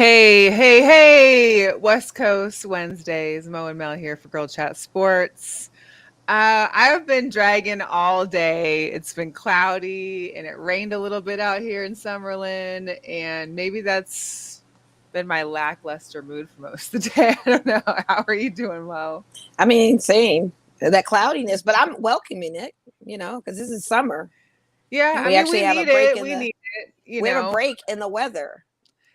Hey, West Coast Wednesdays. Mo and Mel here for Girl Chat Sports. I've been dragging all day. It's been cloudy and it rained a little bit out here in Summerlin, and maybe that's been my lackluster mood for most of the day. I don't know. How are you doing, Mo? I mean, same that cloudiness, but I'm welcoming it, because this is summer Yeah, and I we mean, actually we have a need break it. in We the need it. we have a break in the weather,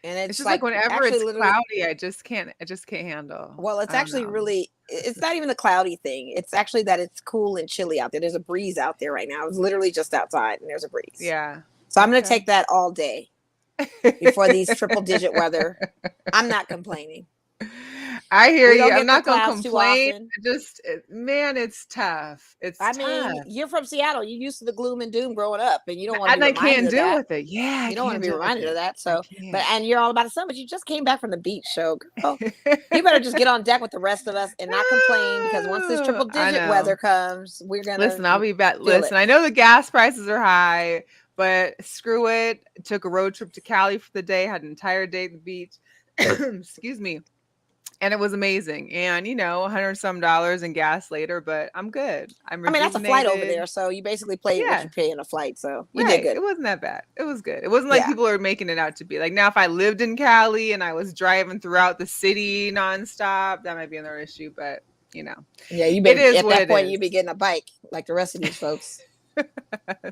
and It's it's just like like whenever actually it's literally. cloudy, I just can't. I just can't handle. Well, it's I don't actually know. really. It's not even the cloudy thing. It's actually that it's cool and chilly out there. There's a breeze out there right now. I was literally just outside, and there's a breeze. Yeah. So I'm going to Okay. take that all day before these triple digit weather. I'm not complaining. I hear We you. don't I'm get the not gonna clouds too complain. often. Man, it's tough. It's I tough, mean, you're from Seattle. You're used to the gloom and doom growing up, and you don't want to and be I reminded can't of deal that. with it. Yeah, I You don't want to can't be deal with reminded of it. that. I So, can't. and you're all about the sun, but you just came back from the beach. So, girl, you better just get on deck with the rest of us and not complain, because once this triple I digit weather know. comes, we're going to Listen, I'll be back. feel Listen, it. I know the gas prices are high, but screw it. Took a road trip to Cali for the day. Had an entire day at the beach. Excuse me. And it was amazing. And 100 some dollars in gas later, but I'm good. I'm I mean, that's a flight over rejuvenated. there. So you basically played what Yeah. you pay in a flight. So you did Right. good. It wasn't that bad. It was good. It wasn't like Yeah. people are making it out to be. Like now, if I lived in Cali and I was driving throughout the city nonstop, that might be another issue. But Yeah. it is At what that it point, is. you'd be getting a bike like the rest of these folks.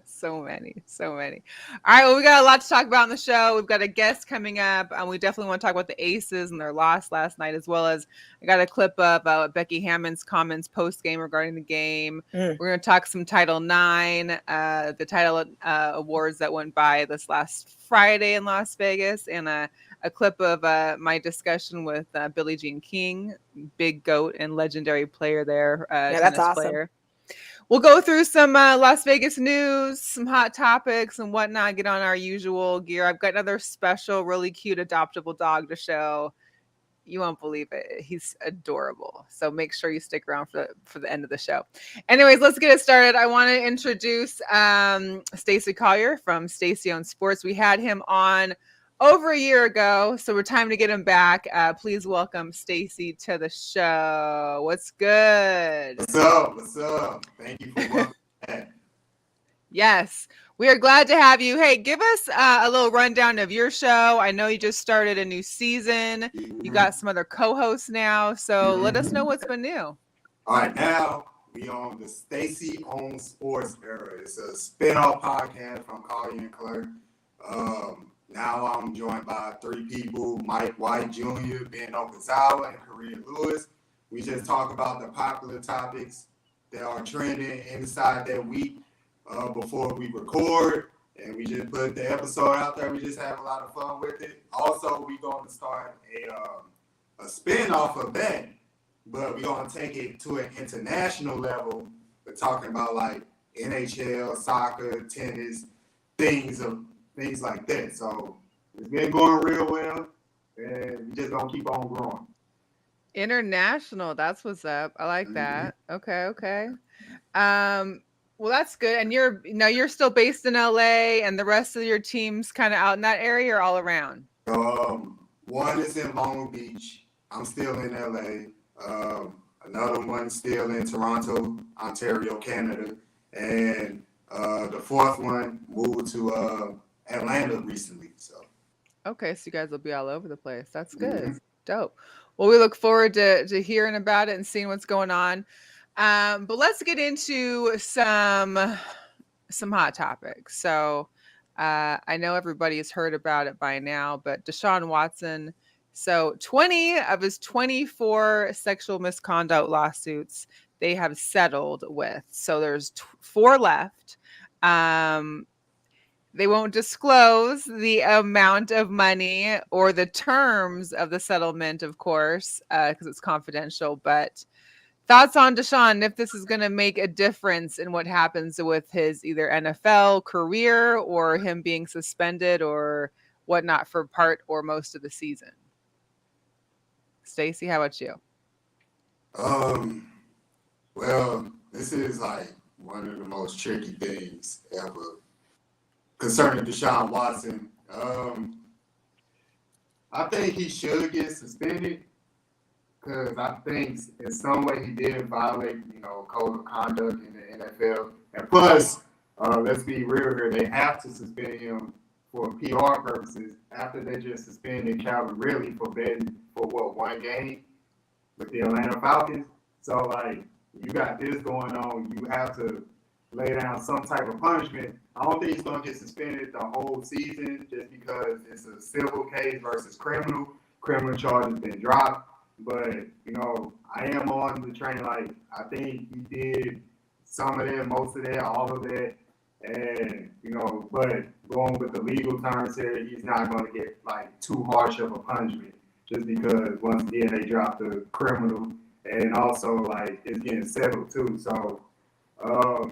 So many, so many. All right, well, we got a lot to talk about on the show. We've got a guest coming up, and we definitely want to talk about the Aces and their loss last night, as well as I got a clip of Becky Hammond's comments post game regarding the game. Mm. We're going to talk some Title IX, the title awards that went by this last Friday in Las Vegas, and a clip of my discussion with Billie Jean King, big GOAT and legendary player there, Yeah, that's tennis awesome. player. We'll go through some Las Vegas news, some hot topics and whatnot, get on our usual gear. I've got another special, really cute adoptable dog to show. You won't believe it. He's adorable. So make sure you stick around for the end of the show. Anyways, let's get it started. I want to introduce Stacey Collier from Stacy Owns Sports. We had him on over a year ago, so we're time to get him back. Please welcome Stacy to the show. What's good? What's up? What's up? Thank you for welcoming back. Yes, we are glad to have you. Hey, give us a little rundown of your show. I know you just started a new season. You got some other co-hosts now, so let us know what's been new. All right, now we on the Stacy Owns Sports era. It's a spin-off podcast from Collier and Clark. Now I'm joined by three people: Mike White Jr., Ben Okazawa, and Korea Lewis. We just talk about the popular topics that are trending inside that week before we record, and we just put the episode out there. We just have a lot of fun with it. Also, we're going to start a spin-off of that, but we're going to take it to an international level. We're talking about like NHL, soccer, tennis, things like that. So it's been going real well, and we're just going to keep on growing. International, that's what's up. I like that. Okay. Well, that's good. And you're still based in LA, and the rest of your team's kind of out in that area or all around? One is in Long Beach. I'm still in LA. Another one still in Toronto, Ontario, Canada. And the fourth one moved to Atlanta recently. So. Okay, so you guys will be all over the place. That's good. Dope. Well, we look forward to hearing about it and seeing what's going on. But let's get into some hot topics. So I know everybody has heard about it by now, but Deshaun Watson. So 20 of his 24 sexual misconduct lawsuits they have settled with. So there's 4 left. They won't disclose the amount of money or the terms of the settlement, of course, because it's confidential. But thoughts on Deshaun, if this is going to make a difference in what happens with his either NFL career or him being suspended or whatnot for part or most of the season. Stacy, how about you? Well, this is like one of the most tricky things ever concerning Deshaun Watson. I think he should get suspended because I think in some way he did violate, code of conduct in the NFL. And plus, let's be real here, they have to suspend him for PR purposes after they just suspended Calvin Ridley for betting for one game with the Atlanta Falcons. So like you got this going on, you have to lay down some type of punishment. I don't think he's gonna get suspended the whole season just because it's a civil case versus criminal. Criminal charges been dropped. But, I am on the train. Like, I think he did some of that, most of that, all of that. And, but going with the legal terms here, he's not going to get, like, too harsh of a punishment just because, once again, they dropped the criminal. And also, like, it's getting settled, too. So,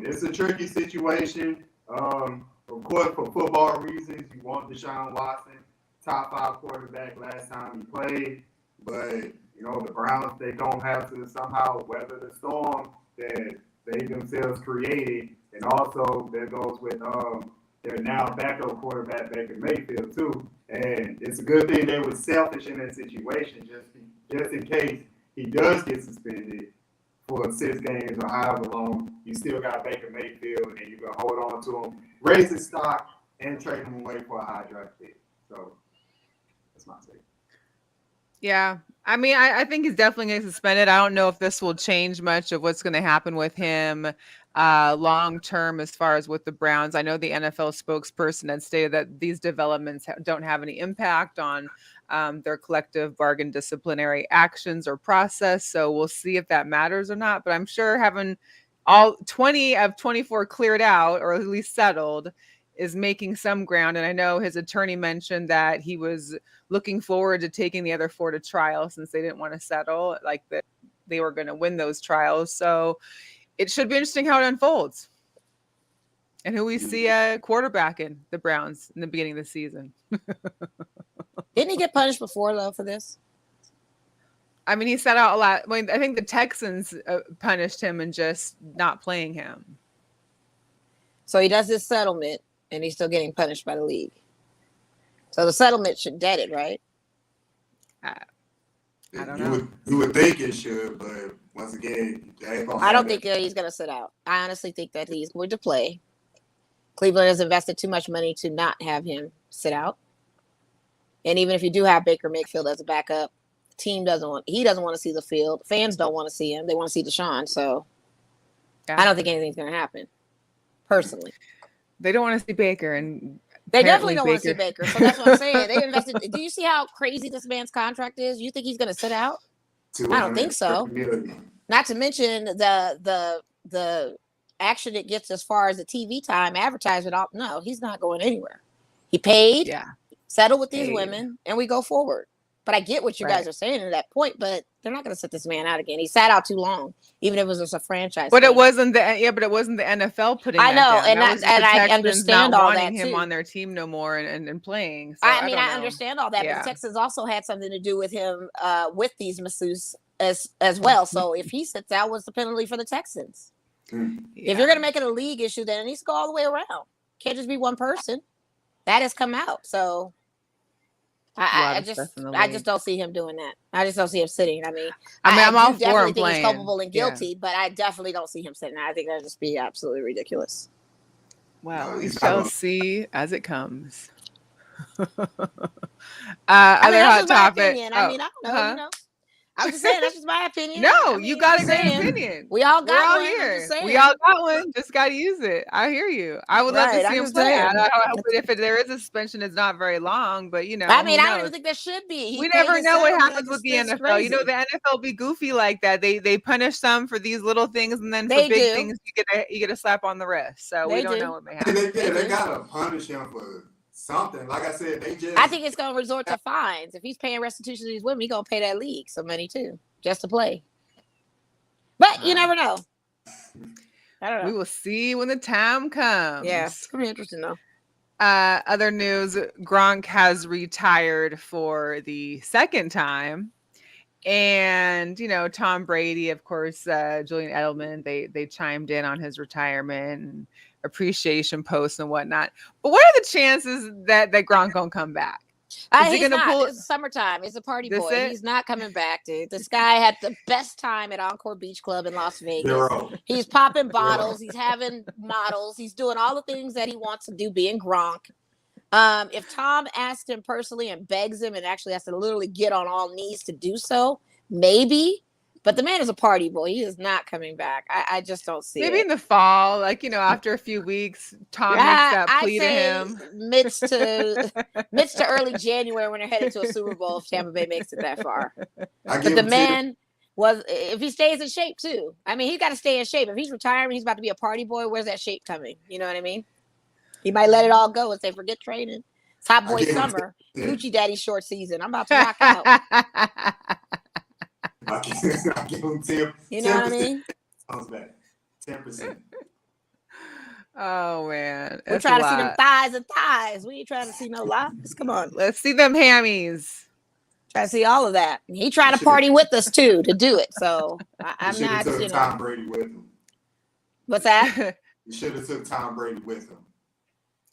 it's a tricky situation. Of course, for football reasons, you want Deshaun Watson, top 5 quarterback last time he played. But, the Browns, they don't have to somehow weather the storm that they themselves created. And also, that goes with their now backup quarterback, Baker Mayfield, too. And it's a good thing they were selfish in that situation, just in case he does get suspended for 6 games or however long. You still got Baker Mayfield, and you can hold on to him, raise his stock, and trade him away for a high draft pick. So, that's my take. Yeah. I mean, I think he's definitely going to get suspended. I don't know if this will change much of what's going to happen with him long term as far as with the Browns. I know the NFL spokesperson had stated that these developments don't have any impact on their collective bargain disciplinary actions or process. So we'll see if that matters or not. But I'm sure having all 20 of 24 cleared out or at least settled is making some ground. And I know his attorney mentioned that he was looking forward to taking the other 4 to trial since they didn't want to settle, like that they were going to win those trials. So it should be interesting how it unfolds and who we see quarterbacking the Browns in the beginning of the season. Didn't he get punished before, though, for this? I mean, he set out a lot. I think the Texans punished him and just not playing him. So he does this settlement, and he's still getting punished by the league. So the settlement should dead it, right? I don't know. You would think it should, but once again, I don't think he's going to sit out. I honestly think that he's going to play. Cleveland has invested too much money to not have him sit out. And even if you do have Baker Mayfield as a backup, the team doesn't want to see the field. Fans don't want to see him. They want to see Deshaun. So I don't think anything's going to happen, personally. They don't want to see Baker, and they definitely don't want to see Baker. So that's what I'm saying. They invested. Do you see how crazy this man's contract is? You think he's going to sit out? I don't think so. Not to mention the action it gets as far as the TV time, advertisement. No, he's not going anywhere. He paid, settled with these women, and we go forward. But I get what you guys are saying at that point, but they're not going to sit this man out again. He sat out too long, even if it was just a franchise. But it wasn't the NFL putting. I know, that down. I understand all that him too. on their team no more and playing. So I mean, I understand all that, but the Texans also had something to do with him with these masseuses as well. So if he sits out, what's the penalty for the Texans? If you're going to make it a league issue, then it needs to go all the way around. Can't just be one person. That has come out. So I just don't see him doing that. I just don't see him sitting. I mean, I'm all for him think playing. He's culpable and guilty, but I definitely don't see him sitting. I think that'd just be absolutely ridiculous. Well, we shall see as it comes. Other hot topic. Opinion. I mean, I don't know. You know, I was just saying that's just my opinion. No, you got a great opinion. We all got one. Here. We all got one. Just got to use it. I hear you. I would love to see him play. If there is a suspension, it's not very long, but you know. I mean, I don't even think there should be. We never know what happens with the NFL. Crazy. You know, the NFL be goofy like that. They punish some for these little things, and then for big things, you get a slap on the wrist. So we don't know what may happen. They gotta punish him for something. Like I said, I think it's gonna resort to fines. If he's paying restitution to these women, he's gonna pay that league some money too, just to play. But you never know. I don't know. We will see when the time comes. Yeah, it's gonna be interesting though. Other news: Gronk has retired for the second time, and you know Tom Brady, of course, Julian Edelman. They chimed in on his retirement and appreciation posts and whatnot. But what are the chances that Gronk gonna come back? He's not. It's summertime. It's a party boy. He's not coming back, dude. This guy had the best time at Encore Beach Club in Las Vegas. He's popping bottles. He's having models. He's doing all the things that he wants to do, being Gronk. If Tom asks him personally and begs him and actually has to literally get on all knees to do so, maybe. But the man is a party boy. He is not coming back. I just don't see Maybe it. In the fall, like, after a few weeks, Tom makes that plea to him. Mid to early January when they're headed to a Super Bowl if Tampa Bay makes it that far. But the man if he stays in shape too. I mean, he's got to stay in shape. If he's retiring, he's about to be a party boy. Where's that shape coming? You know what I mean? He might let it all go and say, forget training. It's hot boy summer. Gucci Daddy short season. I'm about to rock out. I give him 10. You know what I mean? Comes back 10%. Oh man, we're trying to see them thighs and thighs. We ain't trying to see no lies. Come on, let's see them hammies. Try to see all of that. He tried to party with us too to do it. So I'm not. Tom Brady with him. What's that? You should have took Tom Brady with him.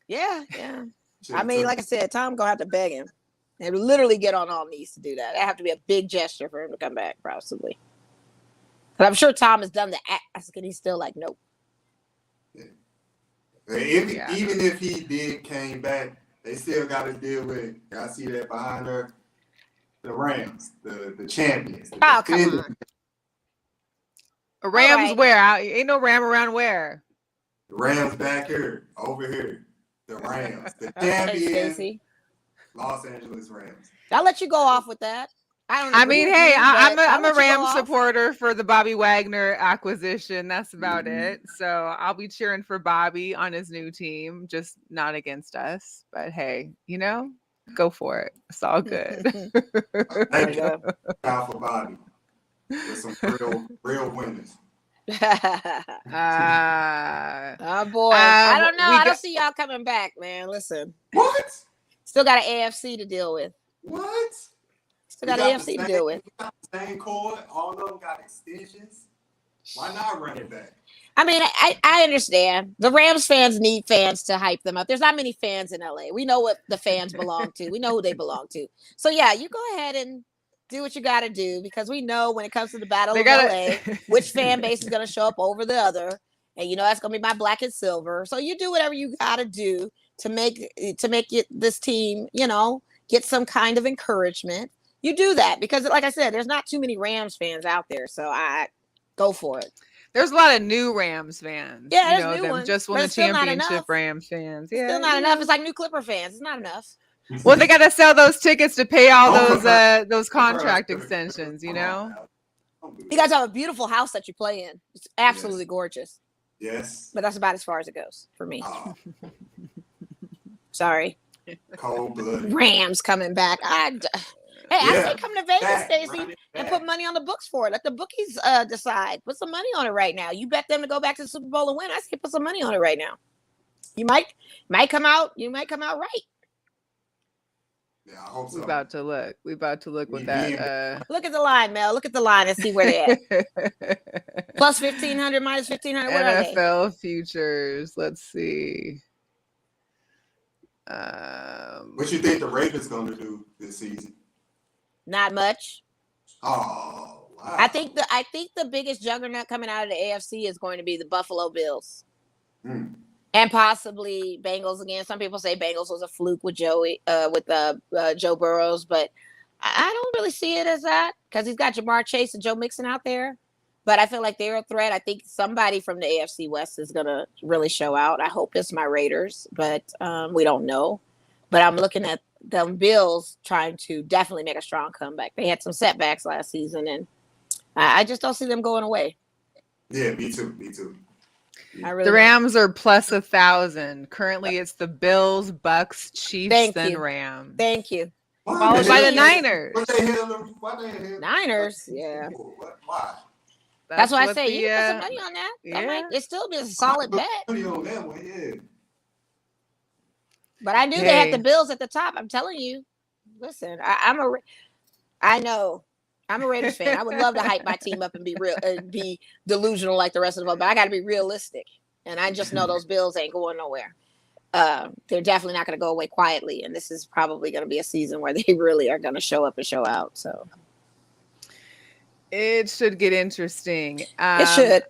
Yeah. I mean, like I said, Tom gonna have to beg him. And literally get on all knees to do that. That have to be a big gesture for him to come back, possibly. But I'm sure Tom has done the ask, and he's still like, nope. Yeah. Even if he came back, they still got to deal with. I see that behind her, the Rams, the champions. Come on. Rams where? Ain't no Ram around where? The Rams back here, over here. The Rams, the champions. Los Angeles Rams. I'll let you go off with that. I mean, hey, I'm a Rams supporter for the Bobby Wagner acquisition. That's about it. So I'll be cheering for Bobby on his new team, just not against us. But hey, go for it. It's all good. Thank you. Out for Bobby. With some real winners. Oh boy. I don't know. I don't see y'all coming back, man. Listen. What? Still got an AFC to deal with. What? Still got an AFC to deal with. Got the same core. All of them got extensions. Why not run it back? I mean, I understand. The Rams fans need fans to hype them up. There's not many fans in LA. We know what the fans belong to. We know who they belong to. So, yeah, you go ahead and do what you got to do because we know when it comes to the Battle of LA, which fan base is going to show up over the other. And, that's going to be my black and silver. So you do whatever you got to do to make this team, get some kind of encouragement. You do that because, like I said, there's not too many Rams fans out there. So I go for it. There's a lot of new Rams fans. Yeah, there's new ones. Just won the championship Rams fans. Yeah, still not enough. It's like new Clipper fans. It's not enough. Well, they got to sell those tickets to pay all those contract extensions. You guys have a beautiful house that you play in. It's absolutely gorgeous. Yes. But that's about as far as it goes for me. Sorry. Cold-blooded. Rams coming back. I say come to Vegas, Stacey, and put money on the books for it. Let the bookies decide. Put some money on it right now. You bet them to go back to the Super Bowl and win. I say put some money on it right now. You might come out. You might come out right. Yeah, I hope so. We about to look with that. Look at the line, Mel. Look at the line and see where they're at. Plus 1,500, minus 1,500. What are they? NFL futures. Let's see. What you think the Ravens going to do this season? Not much. Oh, wow. I think the biggest juggernaut coming out of the AFC is going to be the Buffalo Bills. And possibly Bengals again. Some people say Bengals was a fluke with Joe Burrows, but I don't really see it as that because he's got Jamar Chase and Joe Mixon out there. But I feel like they're a threat. I think somebody from the AFC West is going to really show out. I hope it's my Raiders, but we don't know. But I'm looking at them Bills trying to definitely make a strong comeback. They had some setbacks last season, and I just don't see them going away. Yeah, me too. The Rams are plus 1,000. Currently, it's the Bills, Bucks, Chiefs, then Rams. Thank you. Followed by the Niners. Niners, yeah. Why? That's why I say you can put some money on that. It still be a solid bet. Money on that one, yeah. But I knew they had the Bills at the top. I'm telling you. Listen, I know. I'm a Raiders fan. I would love to hype my team up and be real and be delusional like the rest of them, but I got to be realistic. And I just know those Bills ain't going nowhere. they're definitely not going to go away quietly. And this is probably going to be a season where they really are going to show up and show out. So it should get interesting. It should.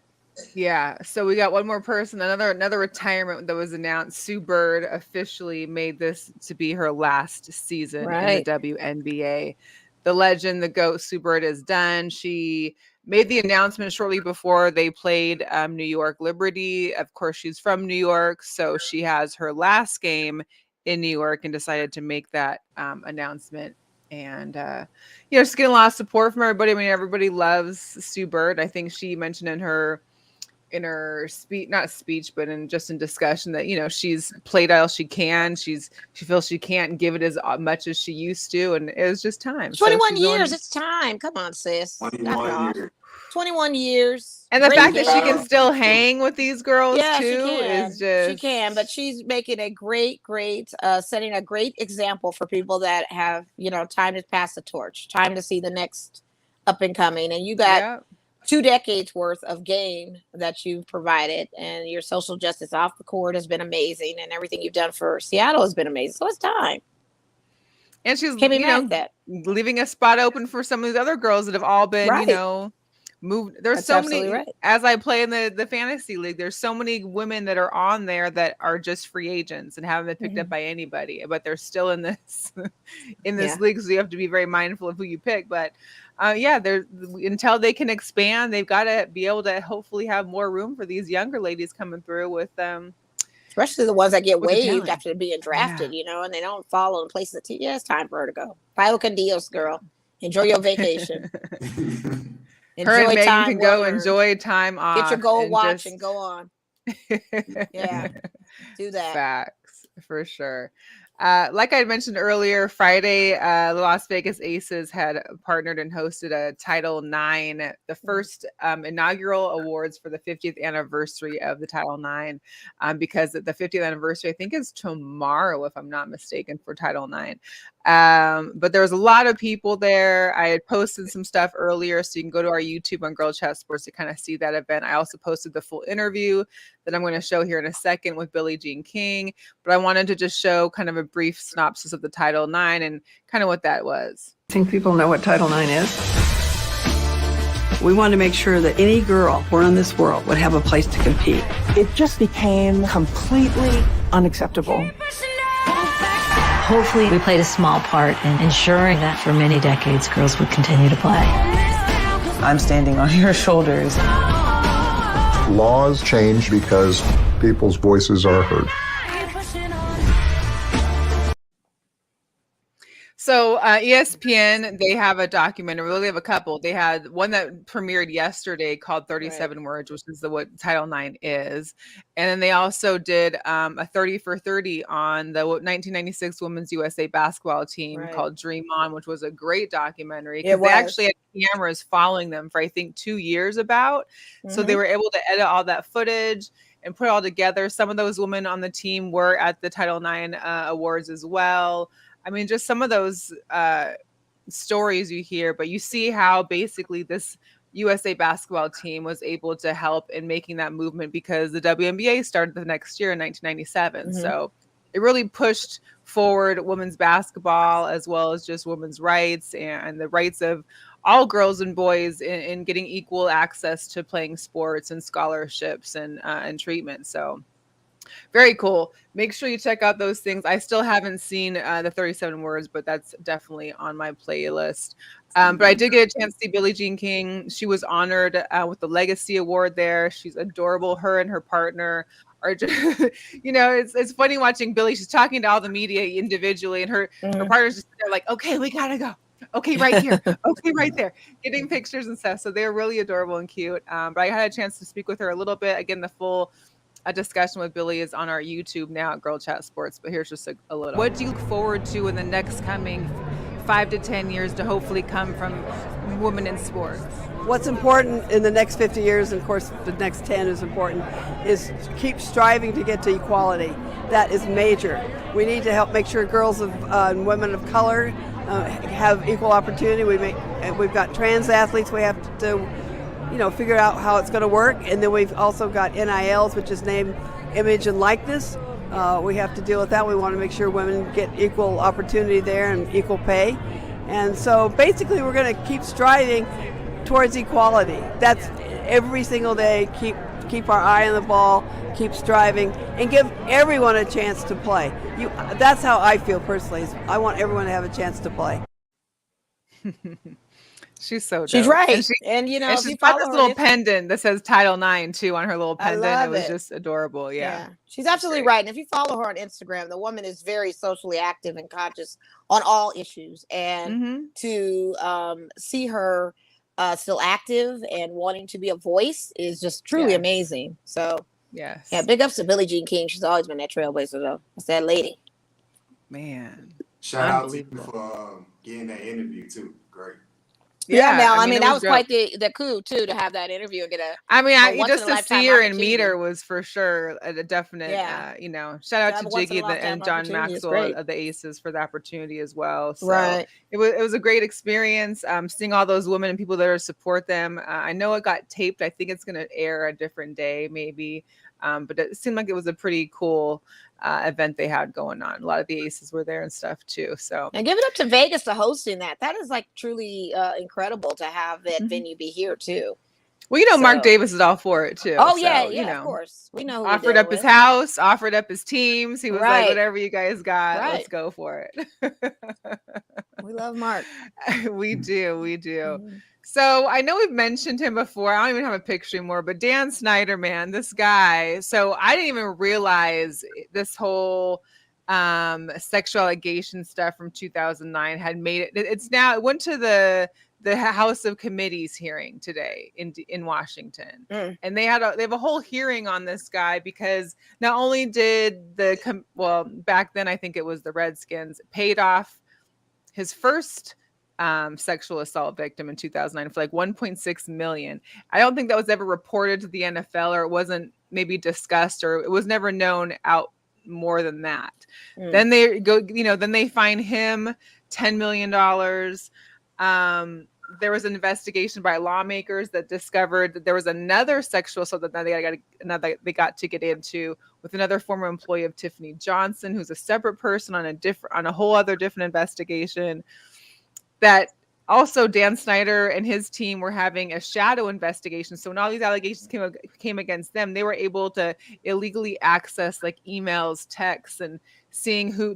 Yeah. So we got one more person, another retirement that was announced. Sue Bird officially made this to be her last season in the WNBA. The legend, the GOAT, Sue Bird is done. She made the announcement shortly before they played New York Liberty. Of course, she's from New York, so she has her last game in New York and decided to make that announcement. And just getting a lot of support from everybody. I mean, everybody loves Sue Bird. I think she mentioned in her speech, not speech, but in discussion that, she's played all she can. She feels she can't give it as much as she used to. And it was just time. 21 years. It's time. Come on, sis. 21 years. And the fact that she can still hang with these girls too is just. She can, but she's making a great, setting a great example for people that have, time to pass the torch, time to see the next up and coming. And you got 2 decades worth of game that you've provided, and your social justice off the court has been amazing, and everything you've done for Seattle has been amazing. So it's time. And she's leaving a spot open for some of these other girls that have all been, moved. There's so many, as I play in the fantasy league, there's so many women that are on there that are just free agents and haven't been picked up by anybody, but they're still in this league. So you have to be very mindful of who you pick. But until they can expand, they've got to be able to hopefully have more room for these younger ladies coming through with them. Especially the ones that get waived after being drafted, and they don't fall in places. It's time for her to go. Pailo con Dios, girl. Enjoy your vacation. Her and Megan can go enjoy time off. Get your gold watch and go on. Yeah, do that. Facts, for sure. Like I mentioned earlier, Friday, the Las Vegas Aces had partnered and hosted a Title IX, the first inaugural awards for the 50th anniversary of the Title IX, because the 50th anniversary, I think, is tomorrow, if I'm not mistaken, for Title IX. But there was a lot of people there. I had posted some stuff earlier, so you can go to our YouTube on Girl Chat Sports to kind of see that event. I also posted the full interview that I'm going to show here in a second with Billie Jean King, but I wanted to just show kind of a brief synopsis of the Title IX and kind of what that was. I think people know what Title IX is. We wanted to make sure that any girl born in this world would have a place to compete. It just became completely unacceptable. Hopefully, we played a small part in ensuring that for many decades, girls would continue to play. I'm standing on your shoulders. Laws change because people's voices are heard. So ESPN, they have a documentary. Well, they have a couple. They had one that premiered yesterday called 37 Words, which is what Title IX is. And then they also did a 30 for 30 on the 1996 Women's USA basketball team called Dream On, which was a great documentary. Because they actually had cameras following them for, I think, 2 years about. So they were able to edit all that footage and put it all together. Some of those women on the team were at the Title IX awards as well. I mean, just some of those stories you hear, but you see how basically this USA basketball team was able to help in making that movement because the WNBA started the next year in 1997. So it really pushed forward women's basketball as well as just women's rights and the rights of all girls and boys in getting equal access to playing sports and scholarships and treatment. So very cool. Make sure you check out those things. I still haven't seen the 37 Words, but that's definitely on my playlist. But I did get a chance to see Billie Jean King. She was honored with the Legacy Award there. She's adorable. Her and her partner are just, it's funny watching Billie. She's talking to all the media individually, and her partner's just there like, okay, we gotta go. Okay, right here. Okay, right there. Getting pictures and stuff. So they're really adorable and cute. But I had a chance to speak with her a little bit. Again, the full discussion with Billie is on our YouTube now at Girl Chat Sports, but here's just a little. What do you look forward to in the next coming 5 to 10 years to hopefully come from women in sports? What's important in the next 50 years, and of course the next 10 is important, is keep striving to get to equality. That is major. We need to help make sure girls and women of color have equal opportunity. We've got trans athletes. We have to figure out how it's going to work. And then we've also got NILs, which is name, image, and likeness. We have to deal with that. We want to make sure women get equal opportunity there and equal pay. And so basically we're going to keep striving towards equality. That's every single day. Keep our eye on the ball, keep striving, and give everyone a chance to play. That's how I feel personally. I want everyone to have a chance to play. She's so dope. She's right. And you know, she's got this little pendant that says Title IX too on her little pendant. It was just adorable. Yeah. She's absolutely right. And if you follow her on Instagram, the woman is very socially active and conscious on all issues. And to see her still active and wanting to be a voice is just truly amazing. So yeah, big ups to Billie Jean King. She's always been that trailblazer though. That's that lady. Man. Shout out to you for getting that interview too. Great. Yeah, I mean that was quite the coup too, to have that interview and get a. I mean, just to see her and meet her was for sure a definite. Shout out to Jiggy and John Maxwell of the Aces for the opportunity as well. So it was a great experience. Seeing all those women and people there to support them. I know it got taped. I think it's going to air a different day, maybe. But it seemed like it was a pretty cool event they had going on. A lot of the Aces were there and stuff too. So, and give it up to Vegas for hosting that. That is like truly incredible to have that venue be here too. Well, Mark Davis is all for it too. Oh yeah, of course. We know. Offered up his house, offered up his teams. He was like, whatever you guys got, let's go for it. We love Mark. We do. So I know we've mentioned him before. I don't even have a picture anymore, but Dan Snyder, man, this guy. So I didn't even realize this whole sexual allegation stuff from 2009 had made it. It went to the House of Committees hearing today in Washington, and they have a whole hearing on this guy because not only did back then I think it was the Redskins paid off his first sexual assault victim in 2009 for like $1.6 million. I don't think that was ever reported to the NFL, or it wasn't maybe discussed, or it was never known out more than that. Then they go, then they fine him $10 million. There was an investigation by lawmakers that discovered that there was another sexual assault that they got to get into with another former employee of Tiffany Johnson, who's a separate person on a whole other different investigation. That also Dan Snyder and his team were having a shadow investigation. So when all these allegations came against them, they were able to illegally access like emails, texts, and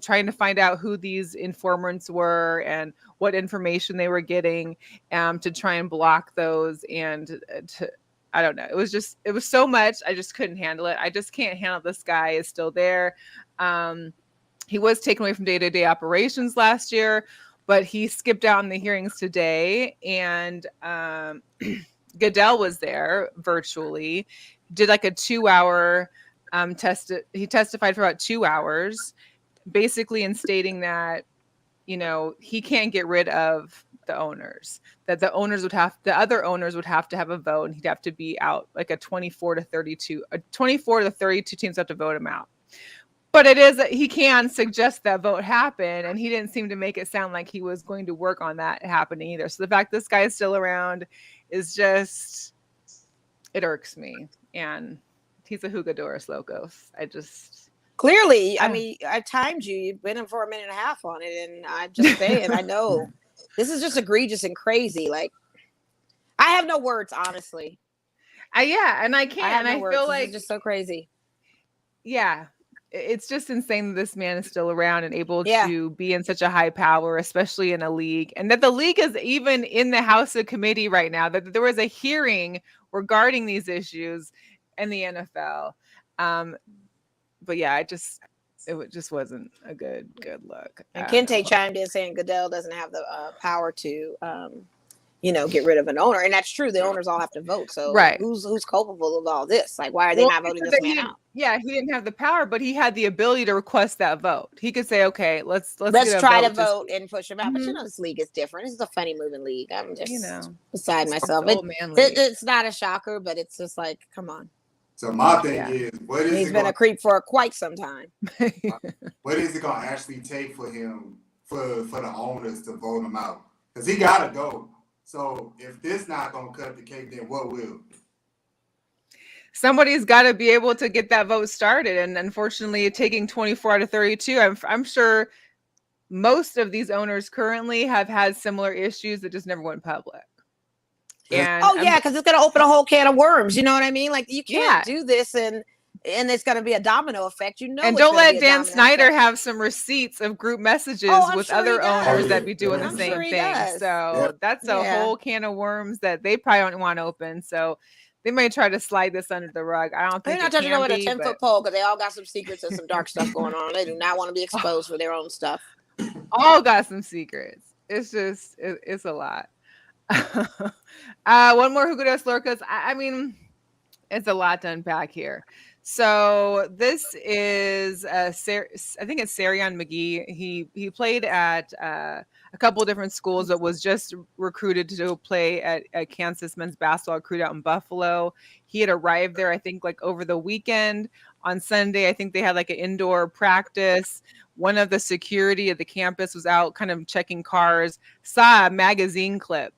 trying to find out who these informants were and what information they were getting to try and block those. And I don't know. It was so much. I just couldn't handle it. I just can't handle this guy is still there. He was taken away from day-to-day operations last year, but he skipped out in the hearings today, and Goodell was there virtually, did like a 2-hour he testified for about 2 hours, basically in stating that, he can't get rid of the owners, that the other owners would have to have a vote, and he'd have to be out like a 24 to 32 teams have to vote him out. But he can suggest that vote happen, and he didn't seem to make it sound like he was going to work on that happening either. So the fact this guy is still around is just, it irks me. And he's a jugadores locos. Clearly, I mean, I timed you. You've been in for a minute and a half on it, and I'm just saying, I know this is just egregious and crazy. Like, I have no words, honestly. And I can't. I feel like it's just so crazy. Yeah. It's just insane that this man is still around and able to be in such a high power, especially in a league, and that the league is even in the House of Committee right now, that there was a hearing regarding these issues in the NFL. But yeah, it just wasn't a good look. And Kente chimed in saying Goodell doesn't have the power to, get rid of an owner. And that's true. The owners all have to vote. So who's culpable of all this? Like, why are they not voting this man out? Yeah, he didn't have the power, but he had the ability to request that vote. He could say, okay, let's try to vote and push him out. But this league is different. This is a funny moving league. I'm just beside myself. It's not a shocker, but it's just like, come on. So my thing is, he's been a creep for quite some time. What is it going to actually take for him, for the owners to vote him out? Because he got to go. So if this not going to cut the cake, then what will? somebody's got to be able to get that vote started. And unfortunately, taking 24 out of 32, I'm sure most of these owners currently have had similar issues that just never went public. And because it's going to open a whole can of worms. You know what I mean? Like, you can't do this and it's going to be a domino effect. And don't let Dan Snyder have some receipts of group messages with other owners that be doing the same thing. So that's a whole can of worms that they probably don't want to open. So they may try to slide this under the rug. I don't think they're not touching it with a 10-foot pole, because they all got some secrets and some dark stuff going on. They do not want to be exposed for their own stuff. All got some secrets. It's just it's a lot. One more Who Could Ask Lorcas. I mean, it's a lot to unpack here. So this is I think it's Sarion McGee. He played at a couple of different schools, but was just recruited to play at Kansas men's basketball recruit out in Buffalo. He had arrived there, I think, like over the weekend. On Sunday, I think they had like an indoor practice. One of the security at the campus was out kind of checking cars, saw a magazine clip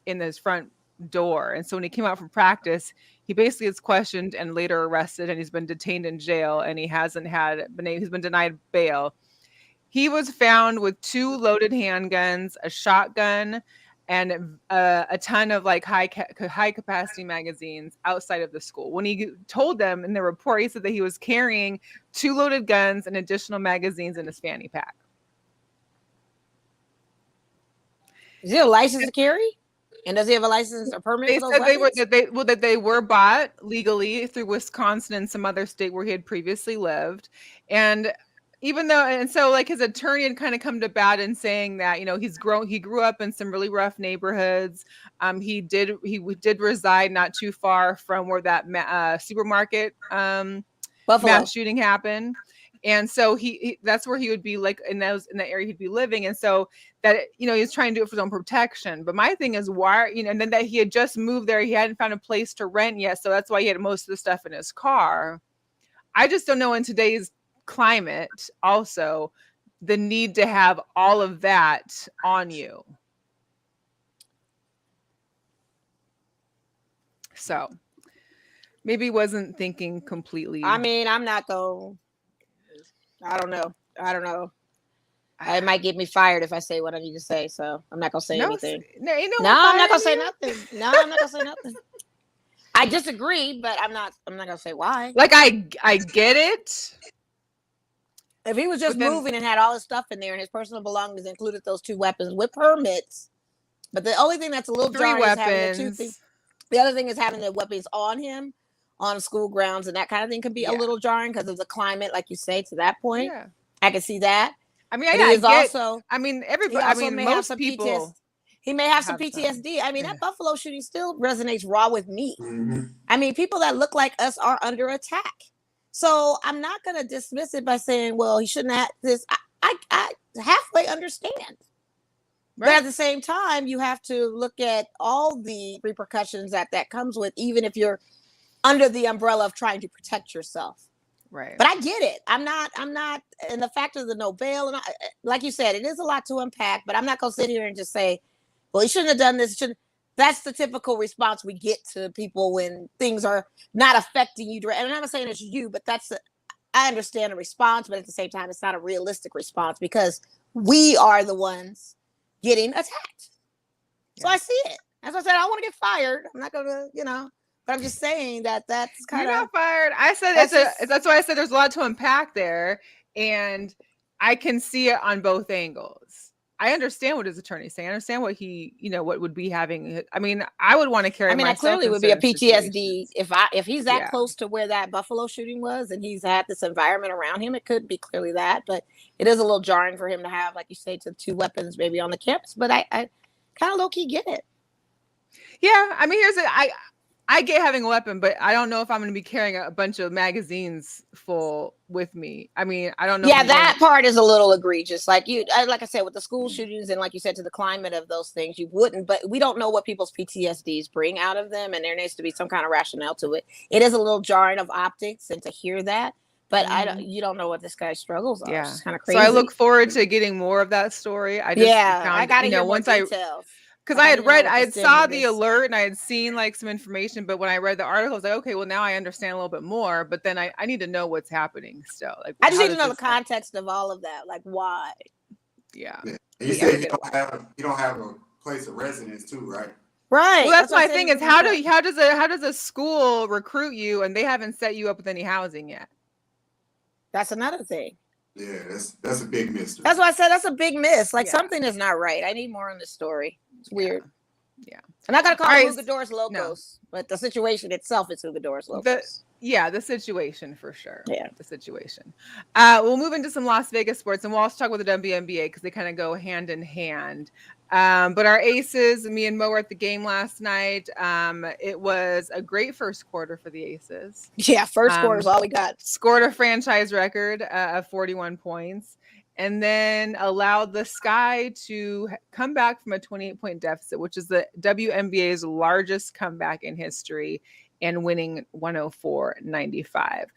in his front door. And so when he came out from practice, he basically is questioned and later arrested, and he's been detained in jail, and he's been denied bail. He was found with 2 loaded handguns, a shotgun, and a ton of like high capacity magazines outside of the school. When he told them in the report, he said that he was carrying 2 loaded guns and additional magazines in his fanny pack. Is he a license to carry? And does he have a license or permit? They said that they were bought legally through Wisconsin and some other state where he had previously lived. And even though, and so like his attorney had kind of come to bat in saying that, you know, he grew up in some really rough neighborhoods. He did reside not too far from where that supermarket mass shooting happened. And so he that's where he would be, like in that area he'd be living. And so that, you know, he's trying to do it for his own protection. But my thing is, why, you know, and then that he had just moved there. He hadn't found a place to rent yet. So that's why he had most of the stuff in his car. I just don't know in today's climate, also, the need to have all of that on you. So maybe wasn't thinking completely. I mean, I'm not going. I don't know. It might get me fired if I say what I need to say, so I'm not gonna say anything. No, I'm not gonna say nothing. No, I'm not gonna say nothing. I disagree, but I'm not gonna say why. Like I get it. If he was just moving and had all his stuff in there and his personal belongings included those 2 weapons with permits, but the only thing that's a little 3 weapons. Is having the 2 things. The other thing is having the weapons on him on school grounds, and that kind of thing can be a little jarring because of the climate, like you say. To that point, I can see that. I mean, most people. He may have some PTSD. I mean, that Buffalo shooting still resonates raw with me. Mm-hmm. I mean, people that look like us are under attack. So I'm not going to dismiss it by saying, well, he shouldn't have this. I halfway understand. Right. But at the same time, you have to look at all the repercussions that comes with, even if you're under the umbrella of trying to protect yourself. Right. But I get it. I'm not, and the fact of the no bail, and like you said, it is a lot to unpack, but I'm not going to sit here and just say, well, he shouldn't have done this. That's the typical response we get to people when things are not affecting you. And I'm not saying it's you, but I understand the response, but at the same time, it's not a realistic response because we are the ones getting attacked. So I see it. As I said, I don't want to get fired. I'm not going to, but I'm just saying that's kind of. You're not fired. I said that's why I said there's a lot to unpack there, and I can see it on both angles. I understand what his attorney's saying. I understand what he, what would be having. I mean, I would want to carry. I clearly would be a PTSD if he's that close to where that Buffalo shooting was, and he's had this environment around him. It could be clearly that, but it is a little jarring for him to have, like you say, to 2 weapons maybe on the campus. But I kind of low key get it. Yeah, I mean, I get having a weapon, but I don't know if I'm going to be carrying a bunch of magazines full with me. I mean, I don't know. Yeah, that part is a little egregious. Like I said, with the school shootings and like you said, to the climate of those things, you wouldn't. But we don't know what people's PTSDs bring out of them, and there needs to be some kind of rationale to it. It is a little jarring of optics, and to hear that, but you don't know what this guy's struggles are. Yeah, it's kind of crazy. So I look forward to getting more of that story. I got to hear more details. Because Like, I I had need to know read, what I the had saw standard the is. alert and I had seen like some information, but when I read the article, I was like, okay, well now I understand a little bit more. But then I need to know what's happening still. Like, I just how need to does know the this end? context of all of that. Like, why? Yeah. Yeah. And But you yeah, we said get away. you don't have a place of residence too, right? Right. Well, that's what I'm my saying, thing you is can make how does a school recruit you and they haven't set you up with any housing yet? That's another thing. Yeah, that's a big mystery. That's why I said that's a big miss. Like, Yeah. something is not right. I need more on the story. It's weird. Yeah. I'm not gonna call All it right, Jugadores Locos, no. but the situation itself is Jugadores Locos. The situation for sure. Yeah. The situation. We'll move into some Las Vegas sports and we'll also talk about the WNBA because they kind of go hand in hand. But our Aces, me and Mo were at the game last night. It was a great first quarter for the Aces. Yeah, first quarter is all we got. Scored a franchise record of 41 points. And then allowed the Sky to come back from a 28-point deficit, which is the WNBA's largest comeback in history, and winning 104-95.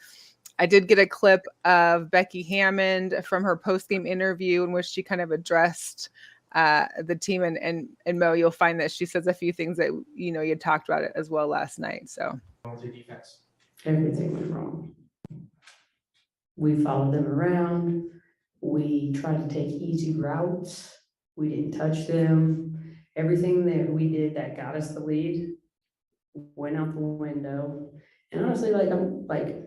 I did get a clip of Becky Hammond from her post-game interview in which she kind of addressed the team. And Mo, you'll find that she says a few things that, you know, you talked about it as well last night. So defense. Everything went wrong. We followed them around. We tried to take easy routes. We didn't touch them. Everything that we did that got us the lead went out the window. And honestly, like, I'm like,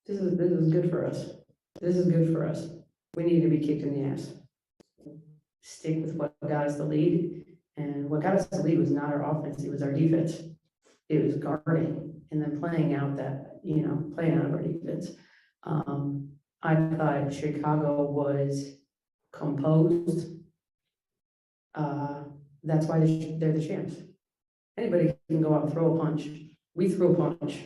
this is good for us. This is good for us. We need to be kicked in the ass. Stick with what got us the lead. And what got us the lead was not our offense, it was our defense. It was guarding and then playing out that, you know, playing out of our defense. I thought Chicago was composed. That's why they're the champs. Anybody can go out and throw a punch. We threw a punch.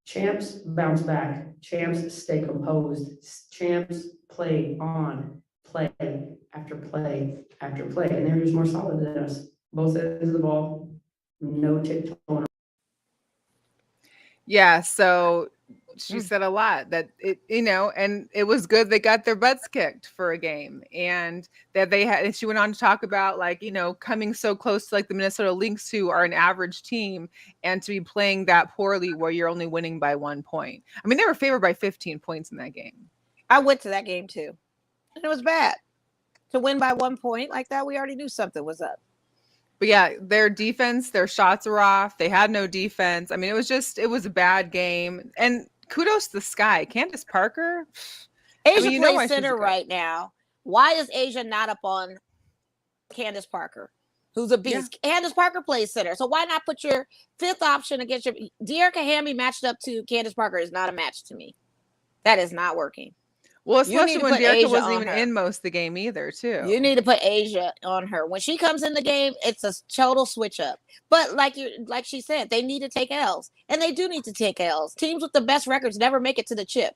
Champs bounce back. Champs stay composed. Champs play on, play after play after play. And they're just more solid than us. Both ends of the ball, no tiptoeing. yeah, so she said a lot that it, you know, and it was good they got their butts kicked for a game, and that they had, and she went on to talk about, like, you know, coming so close to like the Minnesota Lynx, who are an average team, and to be playing that poorly where you're only winning by 1 point. I mean, they were favored by 15 points in that game. I went to that game too, and it was bad. To win by 1 point like that, we already knew something was up. But yeah, their defense, their shots were off. They had no defense. I mean, it was a bad game. And kudos to the Sky. Candace Parker. Asia you know why plays she's center good. right now. Why is Asia not up on Candace Parker, who's a beast? Yeah. Candace Parker plays center. So why not put your fifth option against your De'Erica Hamby matched up to Candace Parker is not a match to me. That is not working. Well, especially when De'Erica wasn't even her. in most of the game either, too. You need to put Asia on her. When she comes in the game, it's a total switch up. But like she said, they need to take L's. And they do need to take L's. Teams with the best records never make it to the chip.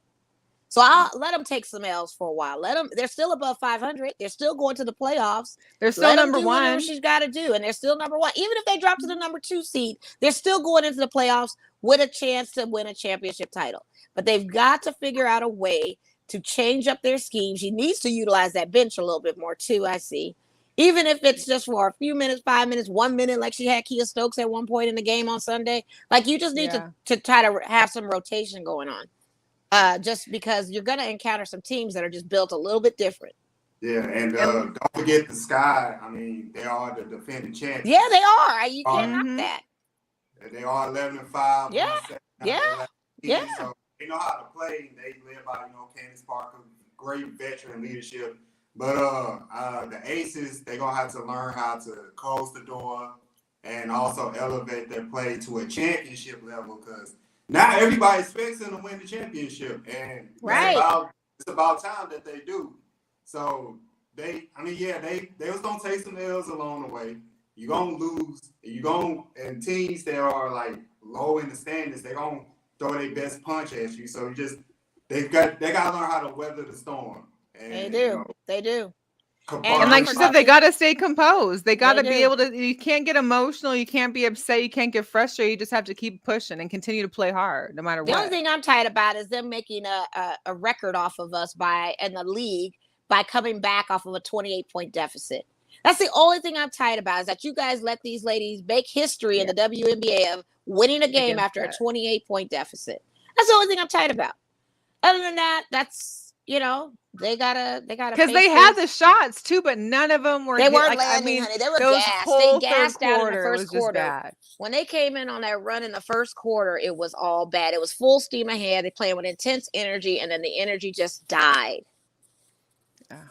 So I'll let them take some L's for a while. They're still above 500. They're still going to the playoffs. They're still number one. Whatever she's got to do. And they're still number one. Even if they drop to the number 2 seed, they're still going into the playoffs with a chance to win a championship title. But they've got to figure out a way to change up their scheme. She needs to utilize that bench a little bit more too, I see. Even if it's just for a few minutes, 5 minutes, 1 minute, like she had Kia Stokes at one point in the game on Sunday. Like, you just need to try to have some rotation going on. Just because you're going to encounter some teams that are just built a little bit different. Yeah, and don't forget the Sky. I mean, they are the defending champions. Yeah, they are. You can't knock that. They are 11-5. Yeah. So they know how to play. They live by, Candace Parker, great veteran leadership. But the Aces, they're going to have to learn how to close the door and also elevate their play to a championship level, because now everybody expects them to win the championship. And it's about time that they do. So they was going to take some L's along the way. You're going to lose. And teams that are like low in the standings, they're going to throw their best punch at you. So they got to learn how to weather the storm. And, they do. And like she said, they got to stay composed. They got to be able to, you can't get emotional. You can't be upset. You can't get frustrated. You just have to keep pushing and continue to play hard no matter what. The only thing I'm tight about is them making a record off of us in the league by coming back off of a 28-point deficit. That's the only thing I'm tired about, is that you guys let these ladies make history in the WNBA of winning a game after a 28-point deficit. That's the only thing I'm tired about. Other than that, that's, they gotta because they had the shots too, but none of them were. They weren't landing, honey. They were gassed. They gassed out in the first quarter. Bad. When they came in on that run in the first quarter, it was all bad. It was full steam ahead. They playing with intense energy, and then the energy just died. Yeah,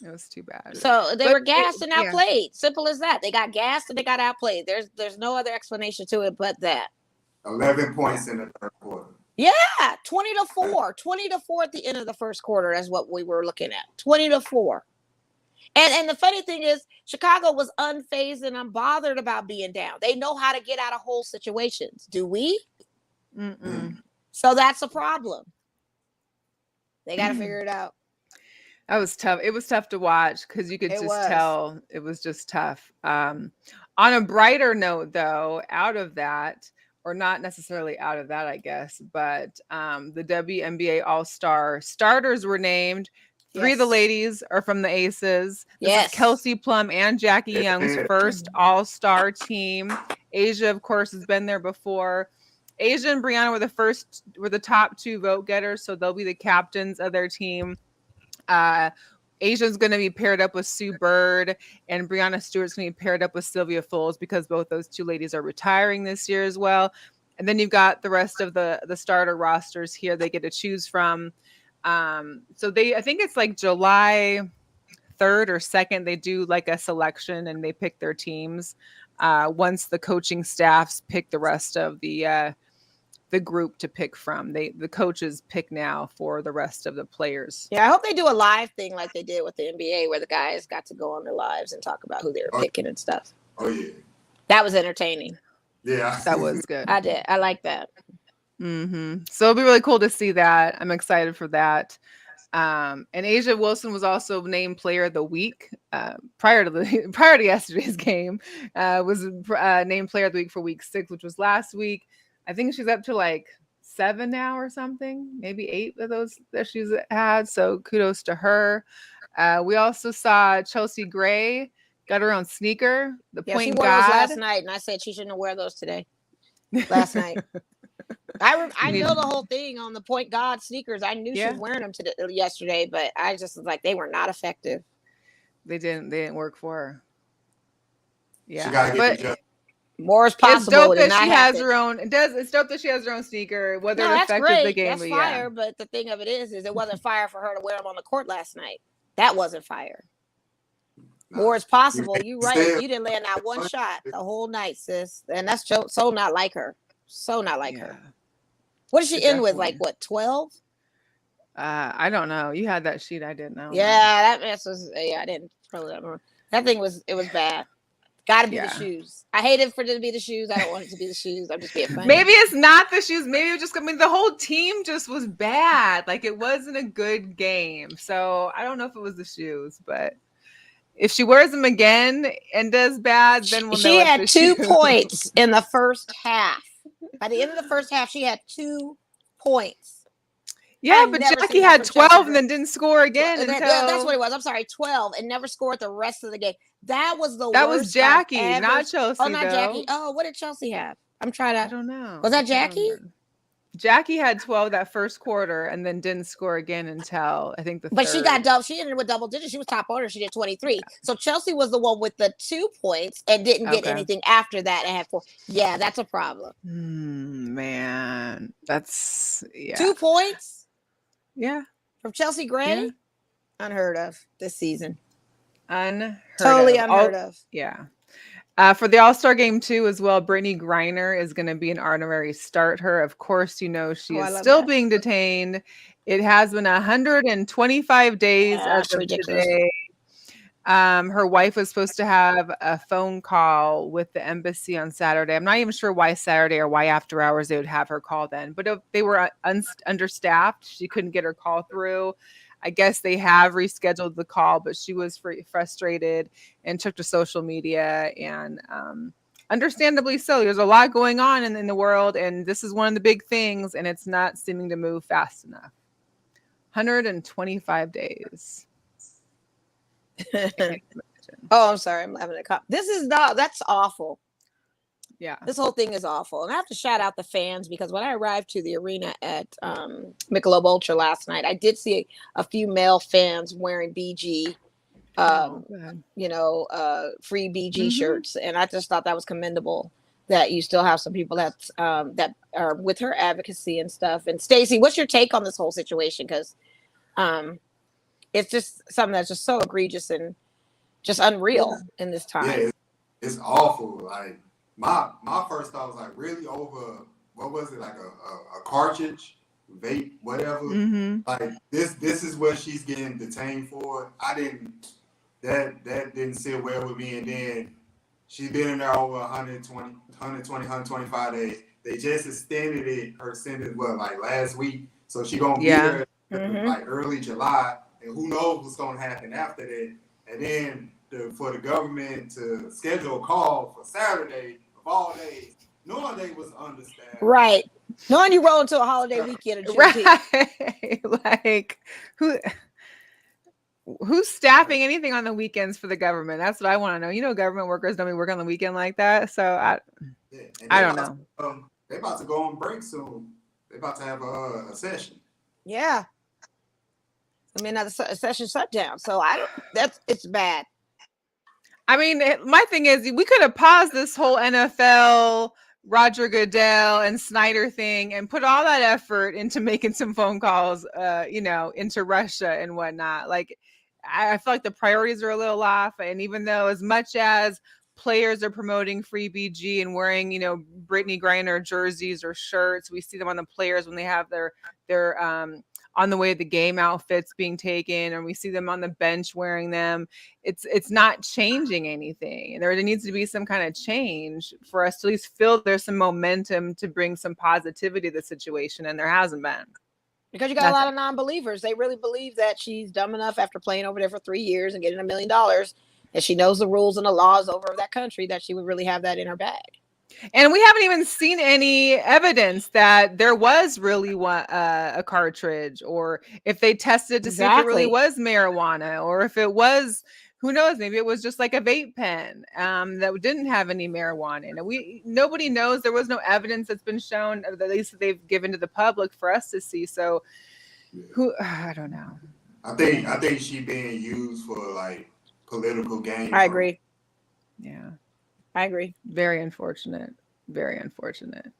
it was too bad. So they were gassed and outplayed. Simple as that. They got gassed and they got outplayed. There's no other explanation to it but that. 11 points in the third quarter. Yeah, 20-4. 20-4 at the end of the first quarter. That's what we were looking at. 20-4. And the funny thing is, Chicago was unfazed and unbothered about being down. They know how to get out of whole situations. Do we? Mm-mm. So that's a problem. They got to figure it out. That was tough. It was tough to watch because you could tell it was just tough. On a brighter note, though, out of that, or not necessarily out of that, I guess, but the WNBA All-Star starters were named. 3 of the ladies are from the Aces. This is Kelsey Plum and Jackie Young's first All-Star team. Asia, of course, has been there before. Asia and Brianna were the top 2 vote getters, so they'll be the captains of their team. Asia's going to be paired up with Sue Bird, and Brianna Stewart's going to be paired up with Sylvia Fowles because both those 2 ladies are retiring this year as well. And then you've got the rest of the starter rosters here they get to choose from. So I think it's like July 3rd or 2nd, they do like a selection and they pick their teams. Once the coaching staffs pick the rest of the group to pick from, the coaches pick now for the rest of the players. Yeah, I hope they do a live thing like they did with the NBA, where the guys got to go on their lives and talk about who they were picking and stuff. Oh yeah, that was entertaining. Yeah, that was good. I did. I like that. Mm-hmm. So it'll be really cool to see that. I'm excited for that. And Asia Wilson was also named Player of the Week prior to yesterday's game. Was named Player of the Week for Week 6, which was last week. I think she's up to like 7 now or something, maybe 8 of those that she's had. So kudos to her. We also saw Chelsea Gray got her own sneaker. She wore those last night, and I said she shouldn't wear those today. Last night. I know the whole thing on the Point God sneakers. I knew she was wearing them yesterday, but I just was like, they were not effective. They didn't work for her. Yeah, she gotta get more is possible. It's dope that she has her own. It's dope that she has her own sneaker. Whether it affected the game, that's fire. But the thing of it is it wasn't fire for her to wear them on the court last night. That wasn't fire. More is possible. You're right. You didn't land that one shot the whole night, sis. And that's so not like her. So not like her. What did she end with? Like what, 12? I don't know. You had that sheet. I didn't know. Yeah, that mess was. Yeah, I didn't probably remember. That thing was. It was bad. Got to be the shoes. I hate it for it to be the shoes. I don't want it to be the shoes. I'm just being funny. Maybe it's not the shoes. Maybe it just. I mean, the whole team just was bad. Like it wasn't a good game. So I don't know if it was the shoes, but if she wears them again and does bad, then we'll know. She had 2 points in the first half. By the end of the first half, she had 2 points. Yeah, but Jackie had 12 and then didn't score again. That's what it was. I'm sorry, 12 and never scored the rest of the game. That was the worst. That was Jackie, not Chelsea. Oh, not Jackie. Oh, what did Chelsea have? I'm trying to. I don't know. Was that Jackie? Jackie had 12 that first quarter and then didn't score again until I think the But third. she got double. She ended with double digits. She was top order. She did 23. So Chelsea was the one with the 2 points and didn't get anything after that and had 4. Yeah, that's a problem. Man, that's 2 points. Yeah, from Chelsea Gray. Unheard of this season. Totally unheard of. Yeah. For the All-Star game too, as well, Brittany Griner is going to be an honorary starter. Of course, she is still being detained. It has been 125 days as of today. Her wife was supposed to have a phone call with the embassy on Saturday. I'm not even sure why Saturday or why after hours they would have her call then. But if they were understaffed, she couldn't get her call through. I guess they have rescheduled the call, but she was frustrated and took to social media, and understandably so. There's a lot going on in the world, and this is one of the big things, and it's not seeming to move fast enough. 125 days. imagine. Oh, I'm sorry. I'm having a cup. That's awful. Yeah. This whole thing is awful. And I have to shout out the fans because when I arrived to the arena at Michelob Ultra last night, I did see a few male fans wearing BG, free BG shirts. And I just thought that was commendable that you still have some people that are with her advocacy and stuff. And Stacey, what's your take on this whole situation? Because it's just something that's just so egregious and just unreal in this time. Yeah, it's awful. Like my first thought was like, really, over what was it, like a cartridge, vape, whatever. Like this is what she's getting detained for. That didn't sit well with me. And then she's been in there over 125 days. They just extended her sentence like last week, so she gonna be there like early July, and who knows what's gonna happen after that. And then for the government to schedule a call for Saturday of all days, knowing they was understaffed. Right. Knowing you roll into a holiday weekend. Right. Like who's staffing anything on the weekends for the government? That's what I want to know. Government workers don't be working on the weekend like that. So I don't know. They're about to go on break soon. They're about to have a session. Yeah. I mean, a session shut down. So it's bad. I mean, my thing is, we could have paused this whole NFL, Roger Goodell and Snyder thing and put all that effort into making some phone calls, into Russia and whatnot. Like, I feel like the priorities are a little off. And even though as much as players are promoting free BG and wearing, Brittany Griner jerseys or shirts, we see them on the players when they have their on the way the game outfits being taken, and we see them on the bench wearing them. It's not changing anything. And there needs to be some kind of change for us to at least feel there's some momentum to bring some positivity to the situation, and there hasn't been. Because you got a lot of non-believers. They really believe that she's dumb enough after playing over there for 3 years and getting $1 million, and she knows the rules and the laws over that country, that she would really have that in her bag. And we haven't even seen any evidence that there was really a cartridge, or if they tested to see if it really was marijuana, or if it was, who knows, maybe it was just like a vape pen that didn't have any marijuana in it. Nobody knows. There was no evidence that's been shown, at least that they've given to the public for us to see. So I don't know. I think she being used for like political gain. I agree. Yeah. I agree. Very unfortunate. Very unfortunate.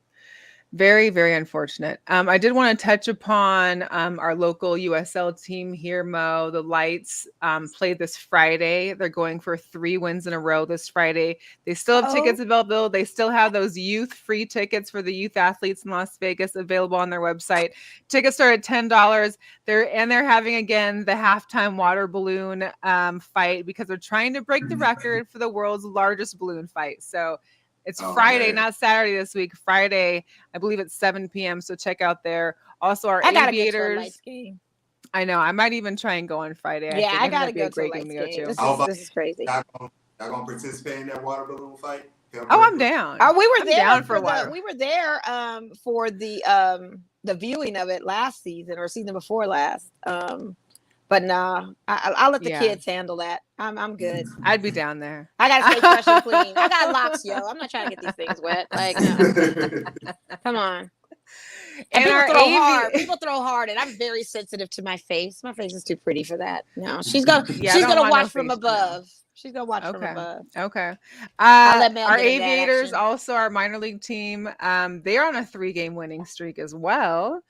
Very, very unfortunate. I did want to touch upon our local USL team here, Mo. The Lights played this Friday. They're going for 3 wins in a row this Friday. They still have tickets available. They still have those youth free tickets for the youth athletes in Las Vegas available on their website. Tickets start at $10. They're having again the halftime water balloon fight, because they're trying to break the record for the world's largest balloon fight. So it's Friday, not Saturday this week. Friday, I believe it's 7 p.m. So check out there. Also, our Aviators. I know. I might even try and go on Friday. I gotta go to a Lights game. This is crazy. Y'all gonna participate in that water balloon fight? Oh, I'm down. We were there down for water. We were there for the viewing of it last season or season before last. But nah, I'll let the kids handle that. I'm good. I'd be down there. I gotta stay fresh and clean. I got locks, yo. I'm not trying to get these things wet. Like, no. Come on. And people throw hard, and I'm very sensitive to my face. My face is too pretty for that. No, she's gonna watch from above. She's gonna watch from above. Okay. Our Aviators, also our minor league team, they are on a 3-game winning streak as well.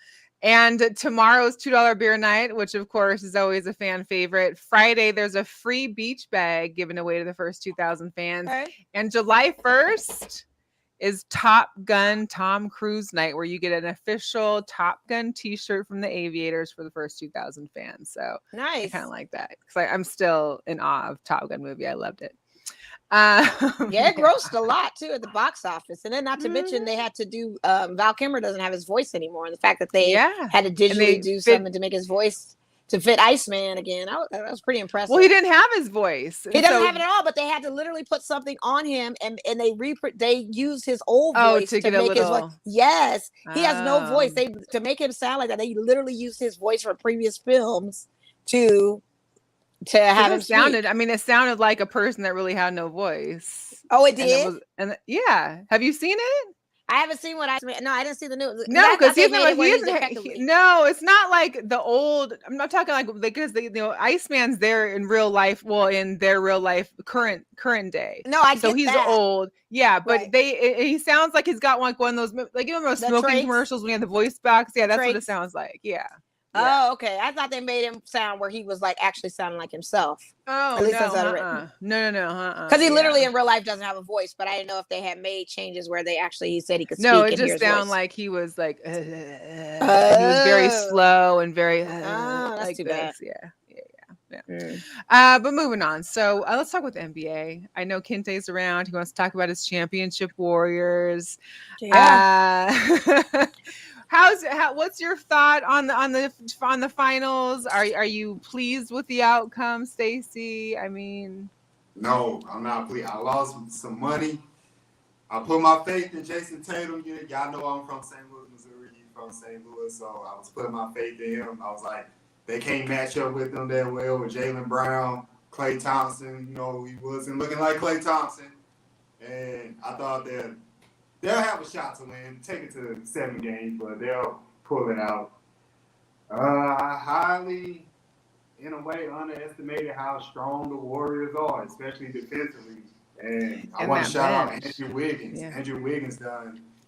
And tomorrow's $2 beer night, which of course is always a fan favorite. Friday, there's a free beach bag given away to the first 2,000 fans. Okay. And July 1st is Top Gun Tom Cruise night, where you get an official Top Gun t-shirt from the Aviators for the first 2,000 fans. So nice. I kind of like that, because I'm still in awe of Top Gun movie. I loved it. It grossed a lot too at the box office, and then not to mention they had to do Val Kilmer doesn't have his voice anymore, and the fact that they had to digitally do something to make his voice to fit Iceman again. That was pretty impressive. Well, he didn't have his voice. He doesn't have it at all, but they had to literally put something on him, and they used his old voice to make his voice. Yes, he has no voice. To make him sound like that, they literally used his voice from previous films to to have him sounded. speak. I mean, it sounded like a person that really had no voice. Oh, it did. Yeah. Have you seen it? I haven't seen what I didn't see the news. No, because he isn't. No, it's not like the old. I'm not talking like because Iceman's there in real life. Well, in their real life, current day. No, I so get he's that. old. Yeah, but Right. He sounds like he's got one of those like those smoking commercials when he had the voice box. Yeah, that's what it sounds like. Yeah. Oh, okay. I thought they made him sound where he was like actually sounding like himself. Oh, at least no. Because he literally in real life doesn't have a voice, but I didn't know if they had made changes where he said he could speak. No, it just sounded like he was like he was very slow and very that's like too this. bad. Yeah. But moving on. So let's talk with the NBA. I know Kente's around. He wants to talk about his championship Warriors. Yeah. What's your thought on the finals? Are you pleased with the outcome, Stacey? I mean, no, I'm not pleased. I lost some money. I put my faith in Jason Tatum. Y'all know I'm from St. Louis, Missouri. He's from St. Louis, so I was putting my faith in him. I was like, they can't match up with them that well with Jaylen Brown, Klay Thompson. He wasn't looking like Klay Thompson, and I thought that they'll have a shot to win, take it to 7 games, but they'll pull it out. I highly, in a way, underestimated how strong the Warriors are, especially defensively. And I want to shout out Andrew Wiggins. Yeah. Andrew Wiggins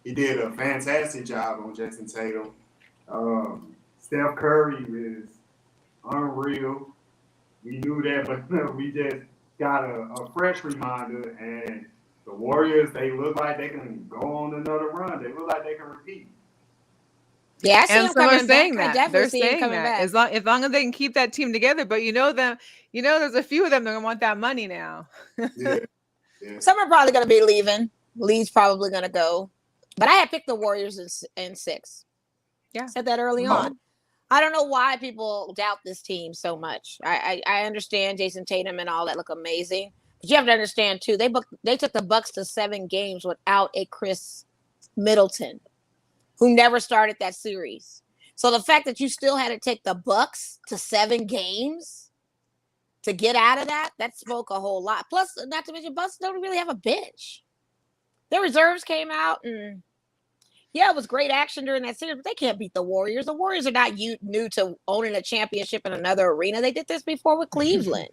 he did a fantastic job on Jason Tatum. Steph Curry is unreal. We knew that, but we just got a fresh reminder. And the Warriors, they look like they can go on another run. They look like they can repeat. Yeah, I see and someone's saying back. that they're saying that as long as they can keep that team together. But there's a few of them that want that money now. Yeah. Some are probably going to be leaving. Lee's probably going to go. But I had picked the Warriors in 6. Yeah, I said that early on. I don't know why people doubt this team so much. I understand Jason Tatum and all that look amazing. But you have to understand, too, they took the Bucks to 7 games without a Chris Middleton, who never started that series. So the fact that you still had to take the Bucks to 7 games to get out of that spoke a whole lot. Plus, not to mention, Bucks don't really have a bench. Their reserves came out, and it was great action during that series, but they can't beat the Warriors. The Warriors are not new to owning a championship in another arena. They did this before with Cleveland.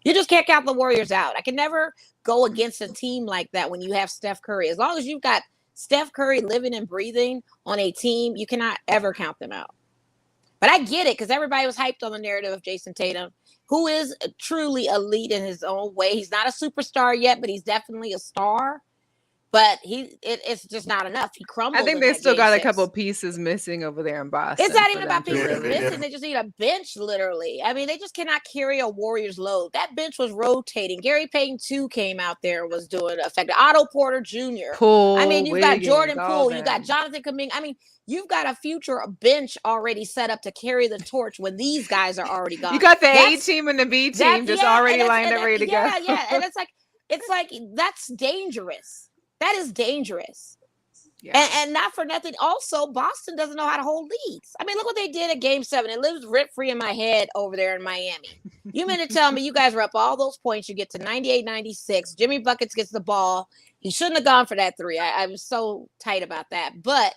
You just can't count the Warriors out. I can never go against a team like that when you have Steph Curry. As long as you've got Steph Curry living and breathing on a team, you cannot ever count them out. But I get it because everybody was hyped on the narrative of Jason Tatum, who is truly elite in his own way. He's not a superstar yet, but he's definitely a star. But it's just not enough. He crumbled. I think they still got a couple pieces missing over there in Boston. It's not even about pieces missing. They just need a bench, literally. I mean, they just cannot carry a Warriors load. That bench was rotating. Gary Payton, too, came out there and was doing effective. Otto Porter Jr. You've got Jordan Poole. You got Jonathan Kuminga. I mean, you've got a future bench already set up to carry the torch when these guys are already gone. You got the A team and the B team just already lined up ready to go. Yeah. And it's like that's dangerous. That is dangerous. Yeah. And not for nothing. Also, Boston doesn't know how to hold leads. I mean, look what they did at Game 7. It lives rent-free in my head over there in Miami. You mean to tell me you guys were up all those points. You get to 98-96. Jimmy Buckets gets the ball. He shouldn't have gone for that 3. I was so tight about that. But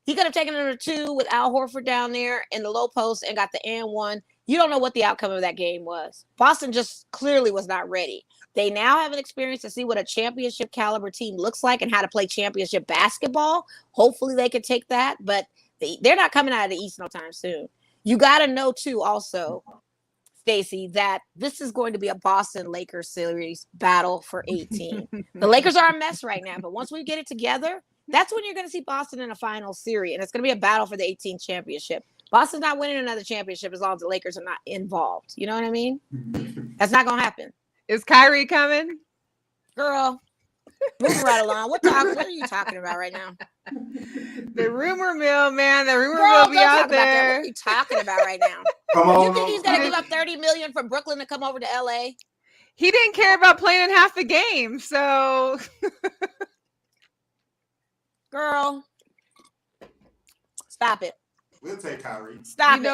he could have taken another 2 with Al Horford down there in the low post and got the and 1. You don't know what the outcome of that game was. Boston just clearly was not ready. They now have an experience to see what a championship caliber team looks like and how to play championship basketball. Hopefully they can take that, but they're not coming out of the East no time soon. You got to know too, also, Stacey, that this is going to be a Boston Lakers series battle for 18. The Lakers are a mess right now, but once we get it together, that's when you're going to see Boston in a final series, and it's going to be a battle for the 18th championship. Boston's not winning another championship as long as the Lakers are not involved. You know what I mean? That's not going to happen. Is Kyrie coming? Girl, move right along. What are you talking about right now? The rumor mill, man. The rumor mill be out there. What are you talking about right now? Come on, you think he's going to give up $30 million for Brooklyn to come over to LA? He didn't care about playing in half the game, so. Girl, stop it. We'll take Kyrie. Stop you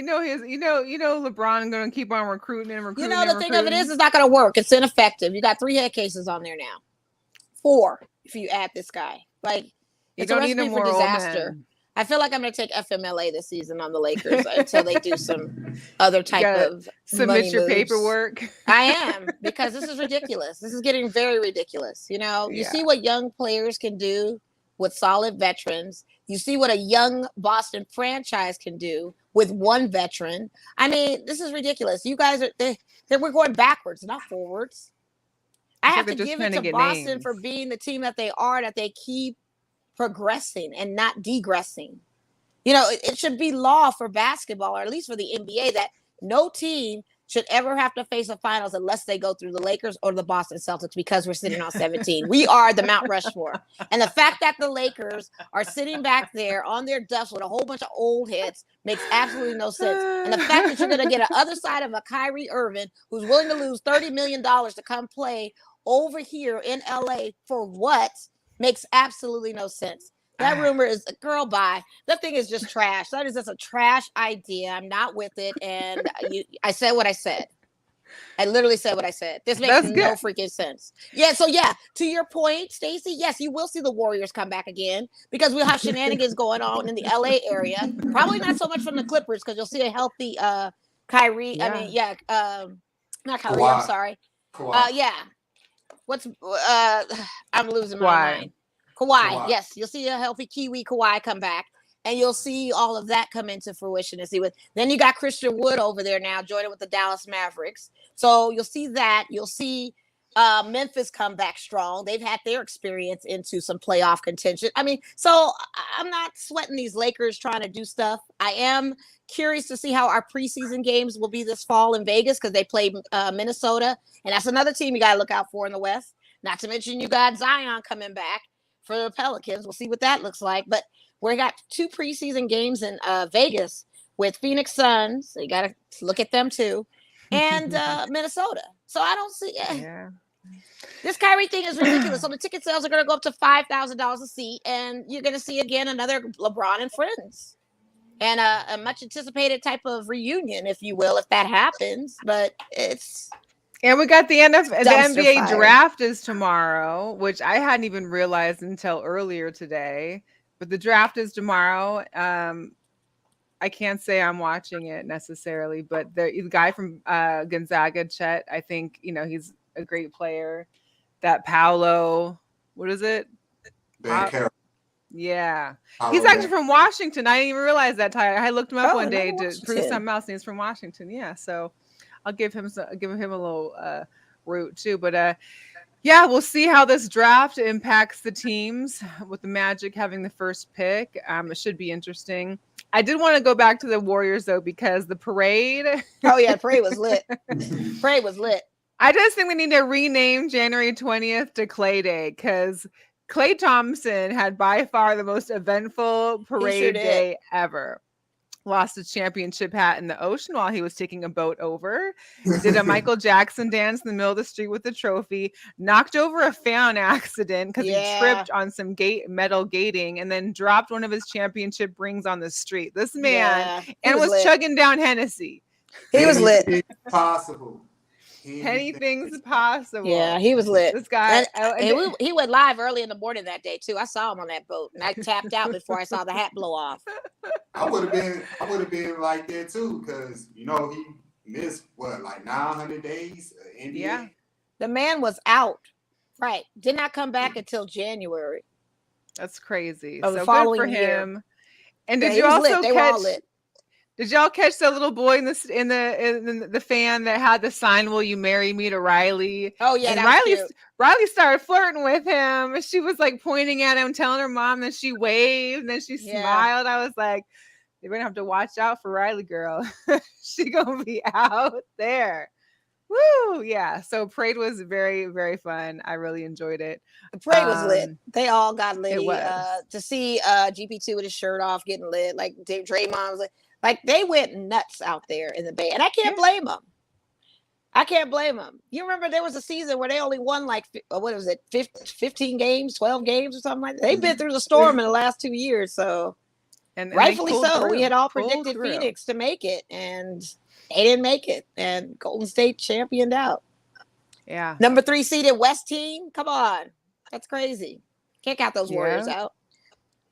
know LeBron going to keep on recruiting and recruiting. The thing of it is, it's not going to work. It's ineffective. You got 3 head cases on there now, 4 if you add this guy. Like, you it's don't a need recipe more for disaster. I feel like I'm going to take FMLA this season on the Lakers until they do some other type of submit your moves. Paperwork. I am, because this is ridiculous. This is getting very ridiculous. You see what young players can do with solid veterans. You see what a young Boston franchise can do with one veteran. I mean, this is ridiculous. You guys we're going backwards, not forwards. I have to give it to Boston for being the team that they are, that they keep progressing and not degressing. It should be law for basketball, or at least for the NBA, that no team should ever have to face a finals unless they go through the Lakers or the Boston Celtics, because we're sitting on 17. We are the Mount Rushmore. And the fact that the Lakers are sitting back there on their duffs with a whole bunch of old heads makes absolutely no sense. And the fact that you're going to get an other side of a Kyrie Irving who's willing to lose $30 million to come play over here in LA for what makes absolutely no sense. That rumor is a girl bye. That thing is just trash. That is just a trash idea. I'm not with it. And I said what I said. I literally said what I said. This makes no freaking sense. Yeah. So to your point, Stacey, yes, you will see the Warriors come back again, because we'll have shenanigans going on in the LA area. Probably not so much from the Clippers, because you'll see a healthy Kyrie. Yeah. Not Kyrie. Kawhi. I'm sorry. Kawhi. I'm losing my mind. Kawhi, yes, you'll see a healthy Kiwi Kawhi come back, and you'll see all of that come into fruition. Then you got Christian Wood over there now joining with the Dallas Mavericks, so you'll see that. You'll see Memphis come back strong. They've had their experience into some playoff contention. I mean, so I'm not sweating these Lakers trying to do stuff. I am curious to see how our preseason games will be this fall in Vegas, because they play Minnesota, and that's another team you got to look out for in the West. Not to mention you got Zion coming back for the Pelicans. We'll see what that looks like. But we got 2 preseason games in Vegas with Phoenix Suns. So you got to look at them too. And Minnesota. So I don't see this Kyrie thing is ridiculous. So the ticket sales are going to go up to $5,000 a seat. And you're going to see again another LeBron and friends. And a much anticipated type of reunion, if you will, if that happens. But it's... And we got the NBA draft is tomorrow, which I hadn't even realized until earlier today. But the draft is tomorrow. I can't say I'm watching it necessarily, but the guy from Gonzaga, Chet, I think, he's a great player. That Paolo, what is it? Yeah. He's actually from Washington. I didn't even realize that, Tyler. I looked him up one day to prove something else, and he's from Washington. Yeah, so I'll give him a little root too. But we'll see how this draft impacts the teams with the Magic having the first pick. It should be interesting. I did want to go back to the Warriors though, because the parade. Oh yeah, parade was lit. Parade was lit. I just think we need to rename January 20th to Clay Day, because Klay Thompson had by far the most eventful parade day ever. Lost his championship hat in the ocean while he was taking a boat over. Did a Michael Jackson dance in the middle of the street with the trophy. Knocked over a fan accident because he tripped on some metal gating, and then dropped one of his championship rings on the street. This man was chugging down Hennessy. He was lit. Possible. Anything's possible. Yeah, he was lit. This guy. He went live early in the morning that day too. I saw him on that boat, and I tapped out before I saw the hat blow off. I would have been like that too, because he missed 900 days NBA. Yeah. The man was out. Right. Did not come back until January. That's crazy. Of the so following good for year. him. And did you also catch? Did y'all catch the little boy in the fan that had the sign, "Will you marry me?" to Riley? Oh yeah, and Riley started flirting with him. She was like pointing at him, telling her mom, that she waved, and then she smiled. I was like, "You're gonna have to watch out for Riley, girl. She gonna be out there." Woo! Yeah. So parade was very, very fun. I really enjoyed it. The parade was lit. They all got lit. It was. To see GP2 with his shirt off getting lit, like Draymond was like they went nuts out there in the Bay, and I can't blame them. I can't blame them. You remember there was a season where they only won 15 games, 12 games or something like that. They've been through the storm in the last 2 years, so. And rightfully so. Through. We had all predicted Phoenix to make it, and they didn't make it. And Golden State championed out. Yeah. Number 3 seeded West team. Come on. That's crazy. Can't count those Warriors out.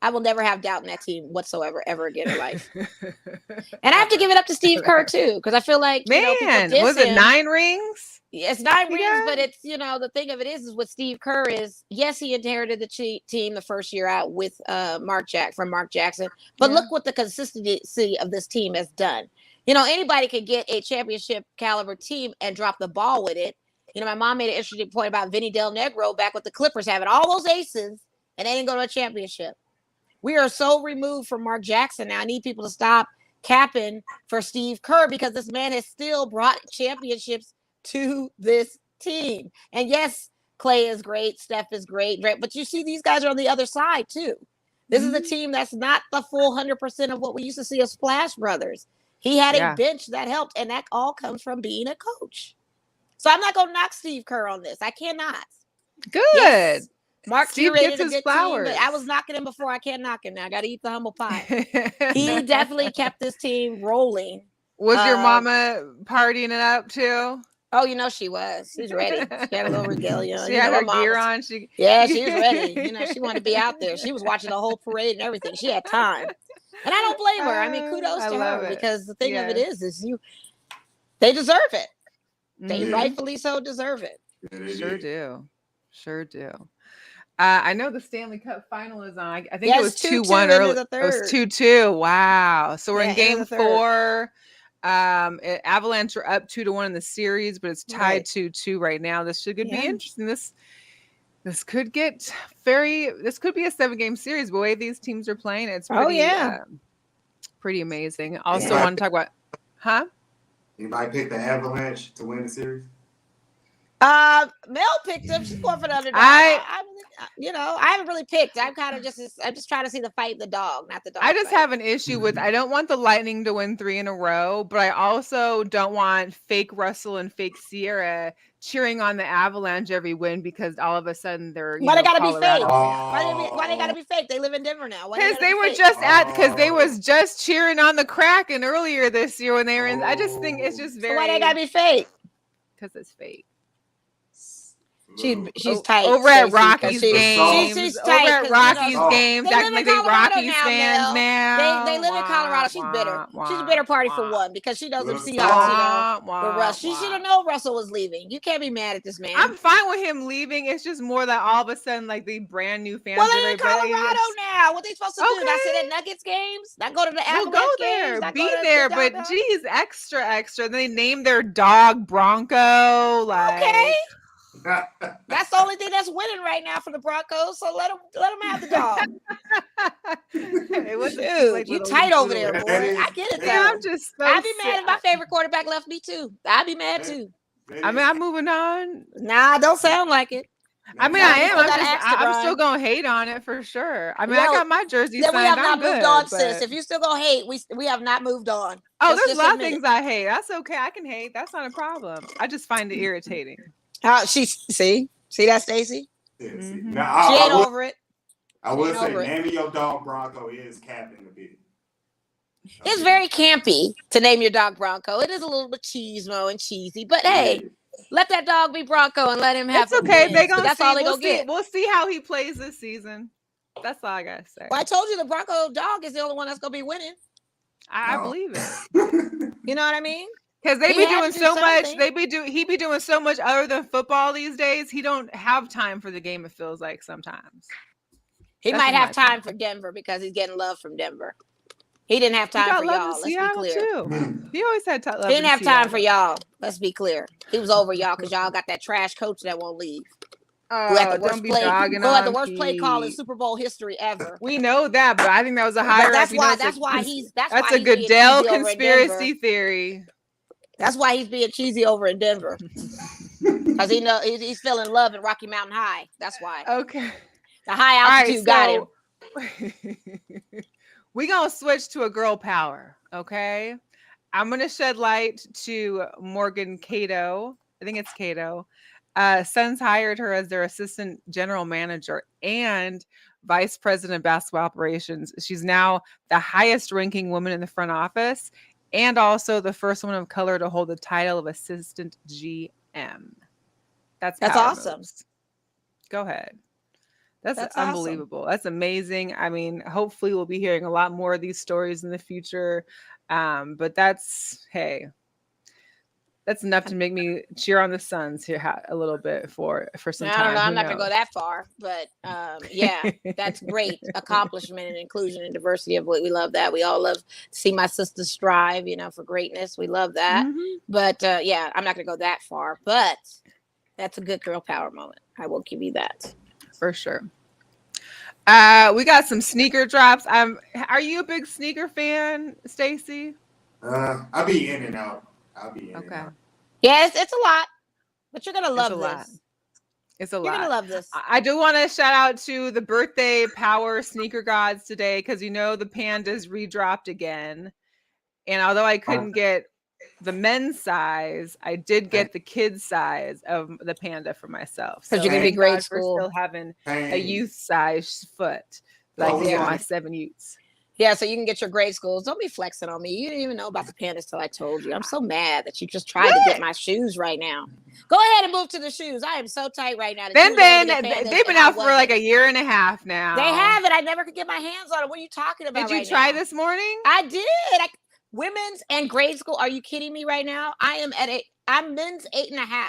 I will never have doubt in that team whatsoever, ever again in life. And I have to give it up to Steve Kerr, too, because I feel like, was it 9 rings? It's 9 rings, but it's, the thing of it is with Steve Kerr is, yes, he inherited the team the first year out with Mark Jackson. But look what the consistency of this team has done. Anybody could get a championship caliber team and drop the ball with it. My mom made an interesting point about Vinny Del Negro back with the Clippers having all those aces and they didn't go to a championship. We are so removed from Mark Jackson now. I need people to stop capping for Steve Kerr because this man has still brought championships to this team. And yes, Clay is great. Steph is great. But you see these guys are on the other side too. This is a team that's not the full 100% of what we used to see as Splash Brothers. He had a bench that helped, and that all comes from being a coach. So I'm not going to knock Steve Kerr on this. I cannot. Good. Yes, Mark Steve gets his good flowers. Team, but I was knocking him before. I can't knock him now. I got to eat the humble pie. He definitely kept this team rolling. Was your mama partying it up too? Oh, she was. She was ready. She had a little regalia. She had her gear on. She was ready. She wanted to be out there. She was watching the whole parade and everything. She had time. And I don't blame her. I mean, kudos to her because the thing of it is they deserve it. They rightfully so deserve it. Sure do. I know the Stanley Cup final is on. I think it was 2-1 early. It was 2-2. Wow. So we're in game 4. Avalanche are up 2-1 in the series, but it's tied 2-2 right now. This should be interesting. This could be a 7-game series. The way these teams are playing, it's pretty, pretty amazing. Also, want to talk about, Anybody pick the Avalanche to win the series? Mel picked them. She's going for the underdog. I haven't really picked. I'm just trying to see the fight, the dog, not the dog. I just have an issue with. I don't want the Lightning to win 3 in a row, but I also don't want fake Russell and fake Sierra cheering on the Avalanche every win because all of a sudden they're. Why they gotta be fake? Why they gotta be fake? They live in Denver now. Because they was just cheering on the Kraken earlier this year when they were in. I just think it's just very. So why they gotta be fake? Because it's fake. She's tight over at Rockies games. She's tight over at Rockies games. Acting like they Rockies fans now. They live in Colorado. She's bitter. She's a bitter party for one because she knows them Seahawks. She should have known Russell was leaving. You can't be mad at this man. I'm fine with him leaving. It's just more that all of a sudden, like the brand new fans. Well, they're in Colorado now. What they supposed to do? Not sit at Nuggets games? Not go to the Avalanche go games? there, be there. But geez, extra. They named their dog Bronco. Okay. That's the only thing that's winning right now for the Broncos. So let them have the dog. Dude, you tight over there, boy. I get it. Yeah, I'm just. I'd be mad if my favorite quarterback left me too. I'd be mad too. I mean, I'm moving on. Nah, don't sound like it. I mean, I am. I'm still gonna hate on it for sure. I mean, I got my jersey signed. We have not moved on, sis. If you still gonna hate, we have not moved on. Oh, there's a lot of things I hate. That's okay. I can hate. That's not a problem. I just find it irritating. See that, Stacy? Yeah, mm-hmm. Now, she ain't over it. I would say, name your dog Bronco is Captain the Big. It's very campy to name your dog Bronco. It is a little bit cheesemo and cheesy, but hey, let that dog be Bronco and let him have. It's okay. That's all they gonna get. We'll see how he plays this season. That's all I gotta say. Well, I told you the Bronco dog is the only one that's gonna be winning. I believe it. You know what I mean? Because they be doing so much. He be doing so much other than football these days. He don't have time for the game. It feels like sometimes. He might have time for Denver because he's getting love from Denver. He didn't have time for y'all. Let's be clear. Too. He always had time. He didn't have time for y'all. Let's be clear. He was over y'all because y'all got that trash coach that won't leave. Don't be dogging on had the worst play call in Super Bowl history ever. We know that, but I think that was a higher. That's why he's that's a Goodell conspiracy theory. That's why he's being cheesy over in Denver. Because he's feeling love in Rocky Mountain High. That's why. Okay. The high altitude got him. We're going to switch to a girl power, okay? I'm going to shed light to Morgan Cato. I think it's Cato. Suns hired her as their assistant general manager. And vice president of basketball operations. She's now the highest ranking woman in the front office and also the first woman of color to hold the title of assistant GM. That's power awesome. moves. Go ahead. That's awesome. unbelievable. That's amazing. I mean, hopefully we'll be hearing a lot more of these stories in the future. But that's enough to make me cheer on the Suns here a little bit for some time. I don't know. I'm not going to go that far, but yeah, that's great accomplishment and inclusion and diversity of what we love that. We all love to see my sisters strive, for greatness. We love that. Mm-hmm. But yeah, I'm not going to go that far, but that's a good girl power moment. I will give you that. For sure. We got some sneaker drops. Are you a big sneaker fan, Stacy? I'll be in and out. Okay. Yes, it's a lot, but you're gonna love this. It's a lot. You're gonna love this. I do want to shout out to the birthday power sneaker gods today because the Pandas redropped again, and although I couldn't get the men's size, I did get the kids size of the Panda for myself. Because you're gonna be grade school. For still having a youth size foot, like I can get my 7 youths. Yeah, so you can get your grade schools. Don't be flexing on me. You didn't even know about the Pandas till I told you. I'm so mad that you just tried to get my shoes right now. Go ahead and move to the shoes. I am so tight right now. They've been out for like a year and a half now. They have it. I never could get my hands on it. What are you talking about? Did you try this morning? I did. Women's and grade school. Are you kidding me right now? I'm men's 8.5.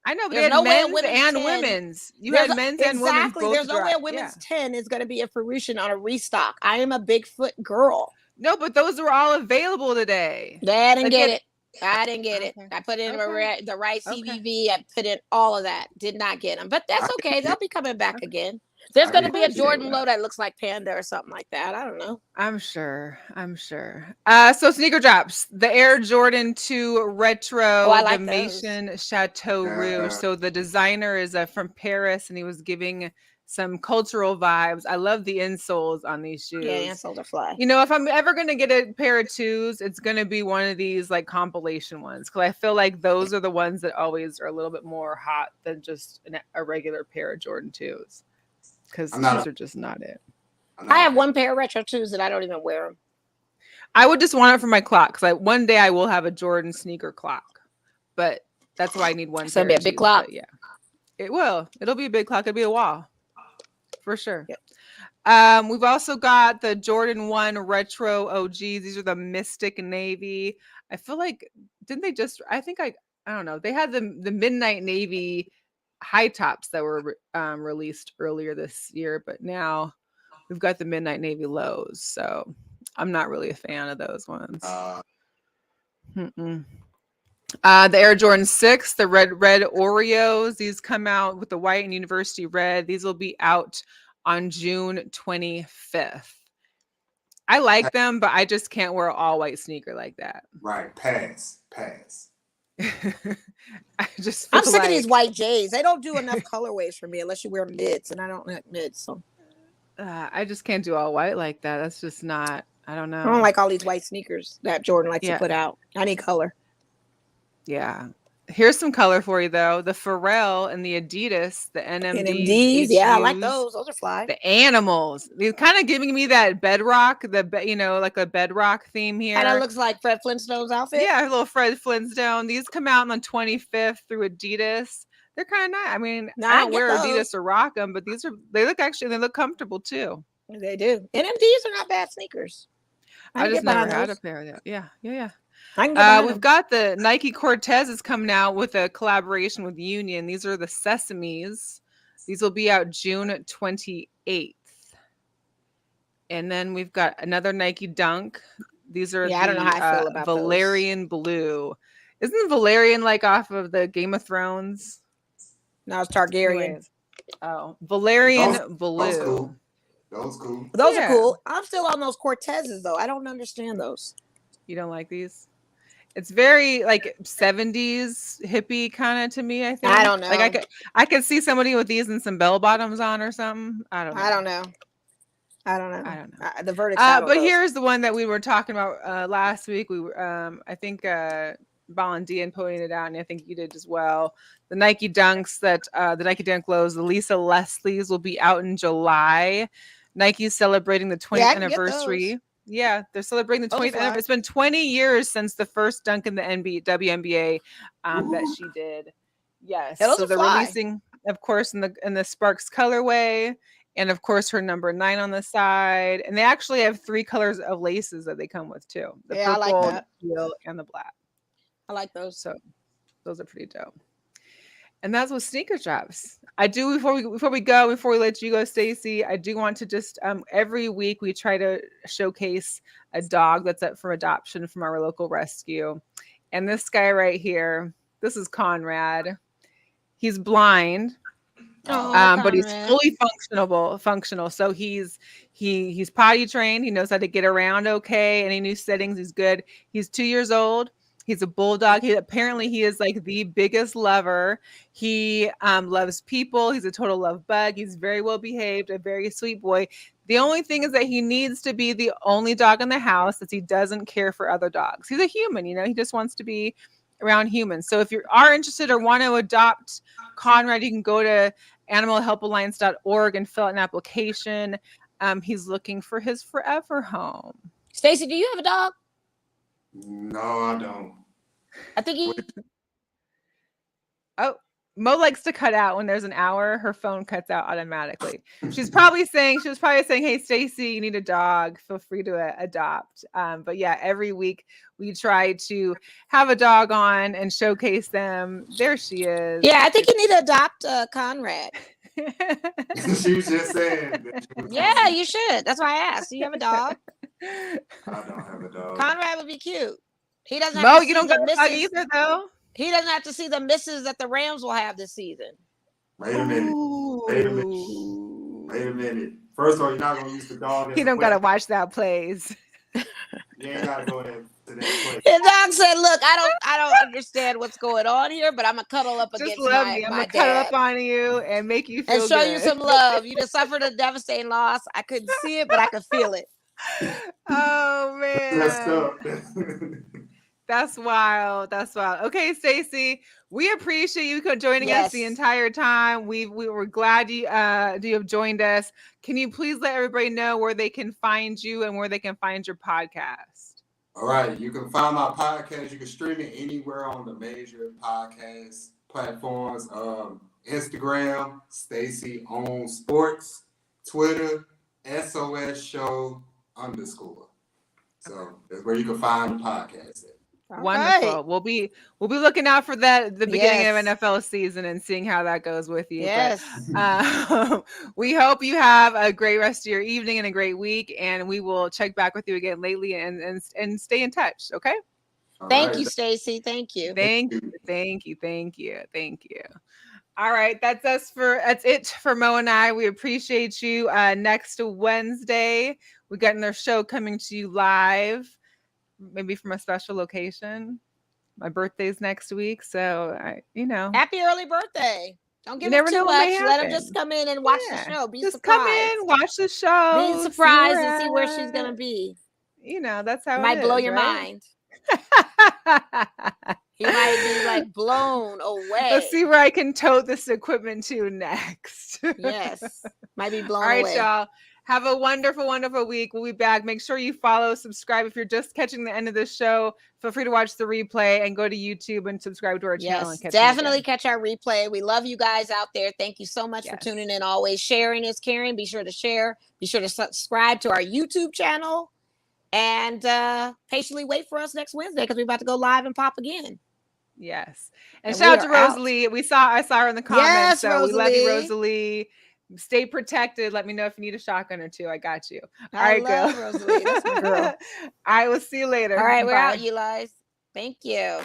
I know, but there's no men's and women's. You had men's and women's. Exactly. There's no way a women's 10 is going to be a fruition on a restock. I am a Bigfoot girl. No, but those were all available today. I didn't get it. I put in the right CVV. I put in all of that. Did not get them, but that's okay. They'll be coming back again. There's going to be a Jordan low that looks like Panda or something like that. I don't know. I'm sure. So sneaker drops. The Air Jordan 2 Retro, the Maison Chateau Rouge. So the designer is from Paris, and he was giving some cultural vibes. I love the insoles on these shoes. Yeah, insoles are fly. If I'm ever going to get a pair of twos, it's going to be one of these like compilation ones, because I feel like those are the ones that always are a little bit more hot than just a regular pair of Jordan 2s. Because these are just not it. I have one pair of retro 2s that I don't even wear them. I would just want it for my clock, because one day I will have a Jordan sneaker clock, but that's why I need one. So it'll be a big clock. Yeah, it will. It'll be a big clock. It'll be a wall for sure. Yep. We've also got the Jordan 1 Retro OGs. These are the Mystic Navy. I feel like I don't know. They had the Midnight Navy high tops that were released earlier this year, but now we've got the Midnight Navy lows, so I'm not really a fan of those ones. The Air Jordan 6, the red Oreos, these come out with the white and university red. These will be out on June 25th. I like them, but I just can't wear an all white sneaker like that. Right, pass. I'm sick of these white J's. They don't do enough colorways for me unless you wear mids, and I don't like mids. So I just can't do all white like that. That's just not. I don't know. I don't like all these white sneakers that Jordan likes to put out. I need color. Yeah. Here's some color for you though. The Pharrell and the Adidas, the NMDs. Yeah, I like those. Those are fly. The animals. They're kind of giving me that bedrock, like a bedrock theme here. And it looks like Fred Flintstone's outfit. Yeah, a little Fred Flintstone. These come out on the 25th through Adidas. They're kind of nice. I mean, I don't wear Adidas or rock them, but they look comfortable too. They do. NMDs are not bad sneakers. I just never had a pair of that. Yeah. We've got the Nike Cortezes coming out with a collaboration with Union. These are the Sesames. These will be out June 28th. And then we've got another Nike Dunk. These are I don't know how I feel about Valerian those. Blue. Isn't Valerian like off of the Game of Thrones? No, it's Targaryen. Oh, Valerian Blue. Those cool. Those are cool. I'm still on those Cortezes though. I don't understand those. You don't like these? It's very like 70s hippie kind of to me, I think. I don't know. Like I could see somebody with these and some bell bottoms on or something. I don't know. The verdict. But here's the one that we were talking about last week. We were I think Bollandia and pointed it out, and I think you did as well. The Nike Dunks the Nike Dunk Lows, the Lisa Leslie's will be out in July. Nike's celebrating the 20th anniversary. Yeah, they're celebrating the 20th anniversary. It's been 20 years since the first dunk in the WNBA that she did. Yes. So they're releasing, of course, in the Sparks colorway, and of course her number 9 on the side. And they actually have 3 colors of laces that they come with too. The purple, I like that. the teal, and the black. I like those. So those are pretty dope. And that's what sneaker drops. I do before we let you go, Stacy, I do want to just every week we try to showcase a dog that's up for adoption from our local rescue. And this guy right here, this is Conrad. He's blind. But he's fully functional. So he's potty trained. He knows how to get around okay. Any new settings, he's good. He's 2 years old. He's a bulldog. He is like the biggest lover. He loves people. He's a total love bug. He's very well behaved, a very sweet boy. The only thing is that he needs to be the only dog in the house, that he doesn't care for other dogs. He's a human, he just wants to be around humans. So if you are interested or want to adopt Conrad, you can go to animalhelpalliance.org and fill out an application. He's looking for his forever home. Stacy, do you have a dog? No, I don't. I think he. Oh, Mo likes to cut out when there's an hour. Her phone cuts out automatically. She was probably saying, "Hey, Stacy, you need a dog. Feel free to adopt." But yeah, every week we try to have a dog on and showcase them. There she is. Yeah, I think you need to adopt Conrad. She was just saying. Yeah, you should. That's why I asked. Do you have a dog? I don't have a dog. Conrad would be cute. He doesn't. Mo, you don't got a dog either, though. He doesn't have to see the misses that the Rams will have this season. Wait a minute. First of all, you're not gonna use the dog. He don't gotta watch that plays. You ain't gotta go to that place. The dog said, "Look, I don't understand what's going on here, but I'm gonna cuddle up against my I'm gonna cuddle up on you and make you feel and show good. you some love. You just suffered a devastating loss. I couldn't see it, but I could feel it." Oh man, that's wild. That's wild. Okay, Stacy, we appreciate you joining us the entire time. We were glad you have joined us. Can you please let everybody know where they can find you and where they can find your podcast? All right, you can find my podcast. You can stream it anywhere on the major podcast platforms. Instagram, Stacy Owns Sports. Twitter, SOS Show _. So that's where you can find the podcast at. Wonderful. Right. We'll be looking out for that at the beginning of NFL season and seeing how that goes with you. Yes. But, we hope you have a great rest of your evening and a great week, and we will check back with you again lately and stay in touch. Okay. Thank you, Stacy. Thank you. Thank you. All right, that's it for Mo and I. We appreciate you. Next Wednesday, we got another show coming to you live, maybe from a special location. My birthday's next week, so happy early birthday. Don't give him too much. Let him just come in and watch the show. Be surprised. Come in, watch the show. Be surprised and see where she's gonna be. That's how might blow your mind. He might be like blown away. Let's see where I can tote this equipment to next. Yes, might be blown away. All right, y'all. Have a wonderful, wonderful week. We'll be back. Make sure you follow, subscribe. If you're just catching the end of this show, feel free to watch the replay and go to YouTube and subscribe to our channel. Yes, definitely catch our replay. We love you guys out there. Thank you so much for tuning in. Always sharing is caring. Be sure to share. Be sure to subscribe to our YouTube channel and patiently wait for us next Wednesday because we're about to go live and pop again. Yes. And shout out to Rosalie. I saw her in the comments. Yes, so Rosalie. We love you, Rosalie. Stay protected. Let me know if you need a shotgun or two. I got you. All right, girl. Rosalie. That's my girl. All right, we'll see you later. All right, we're out, you guys. Thank you.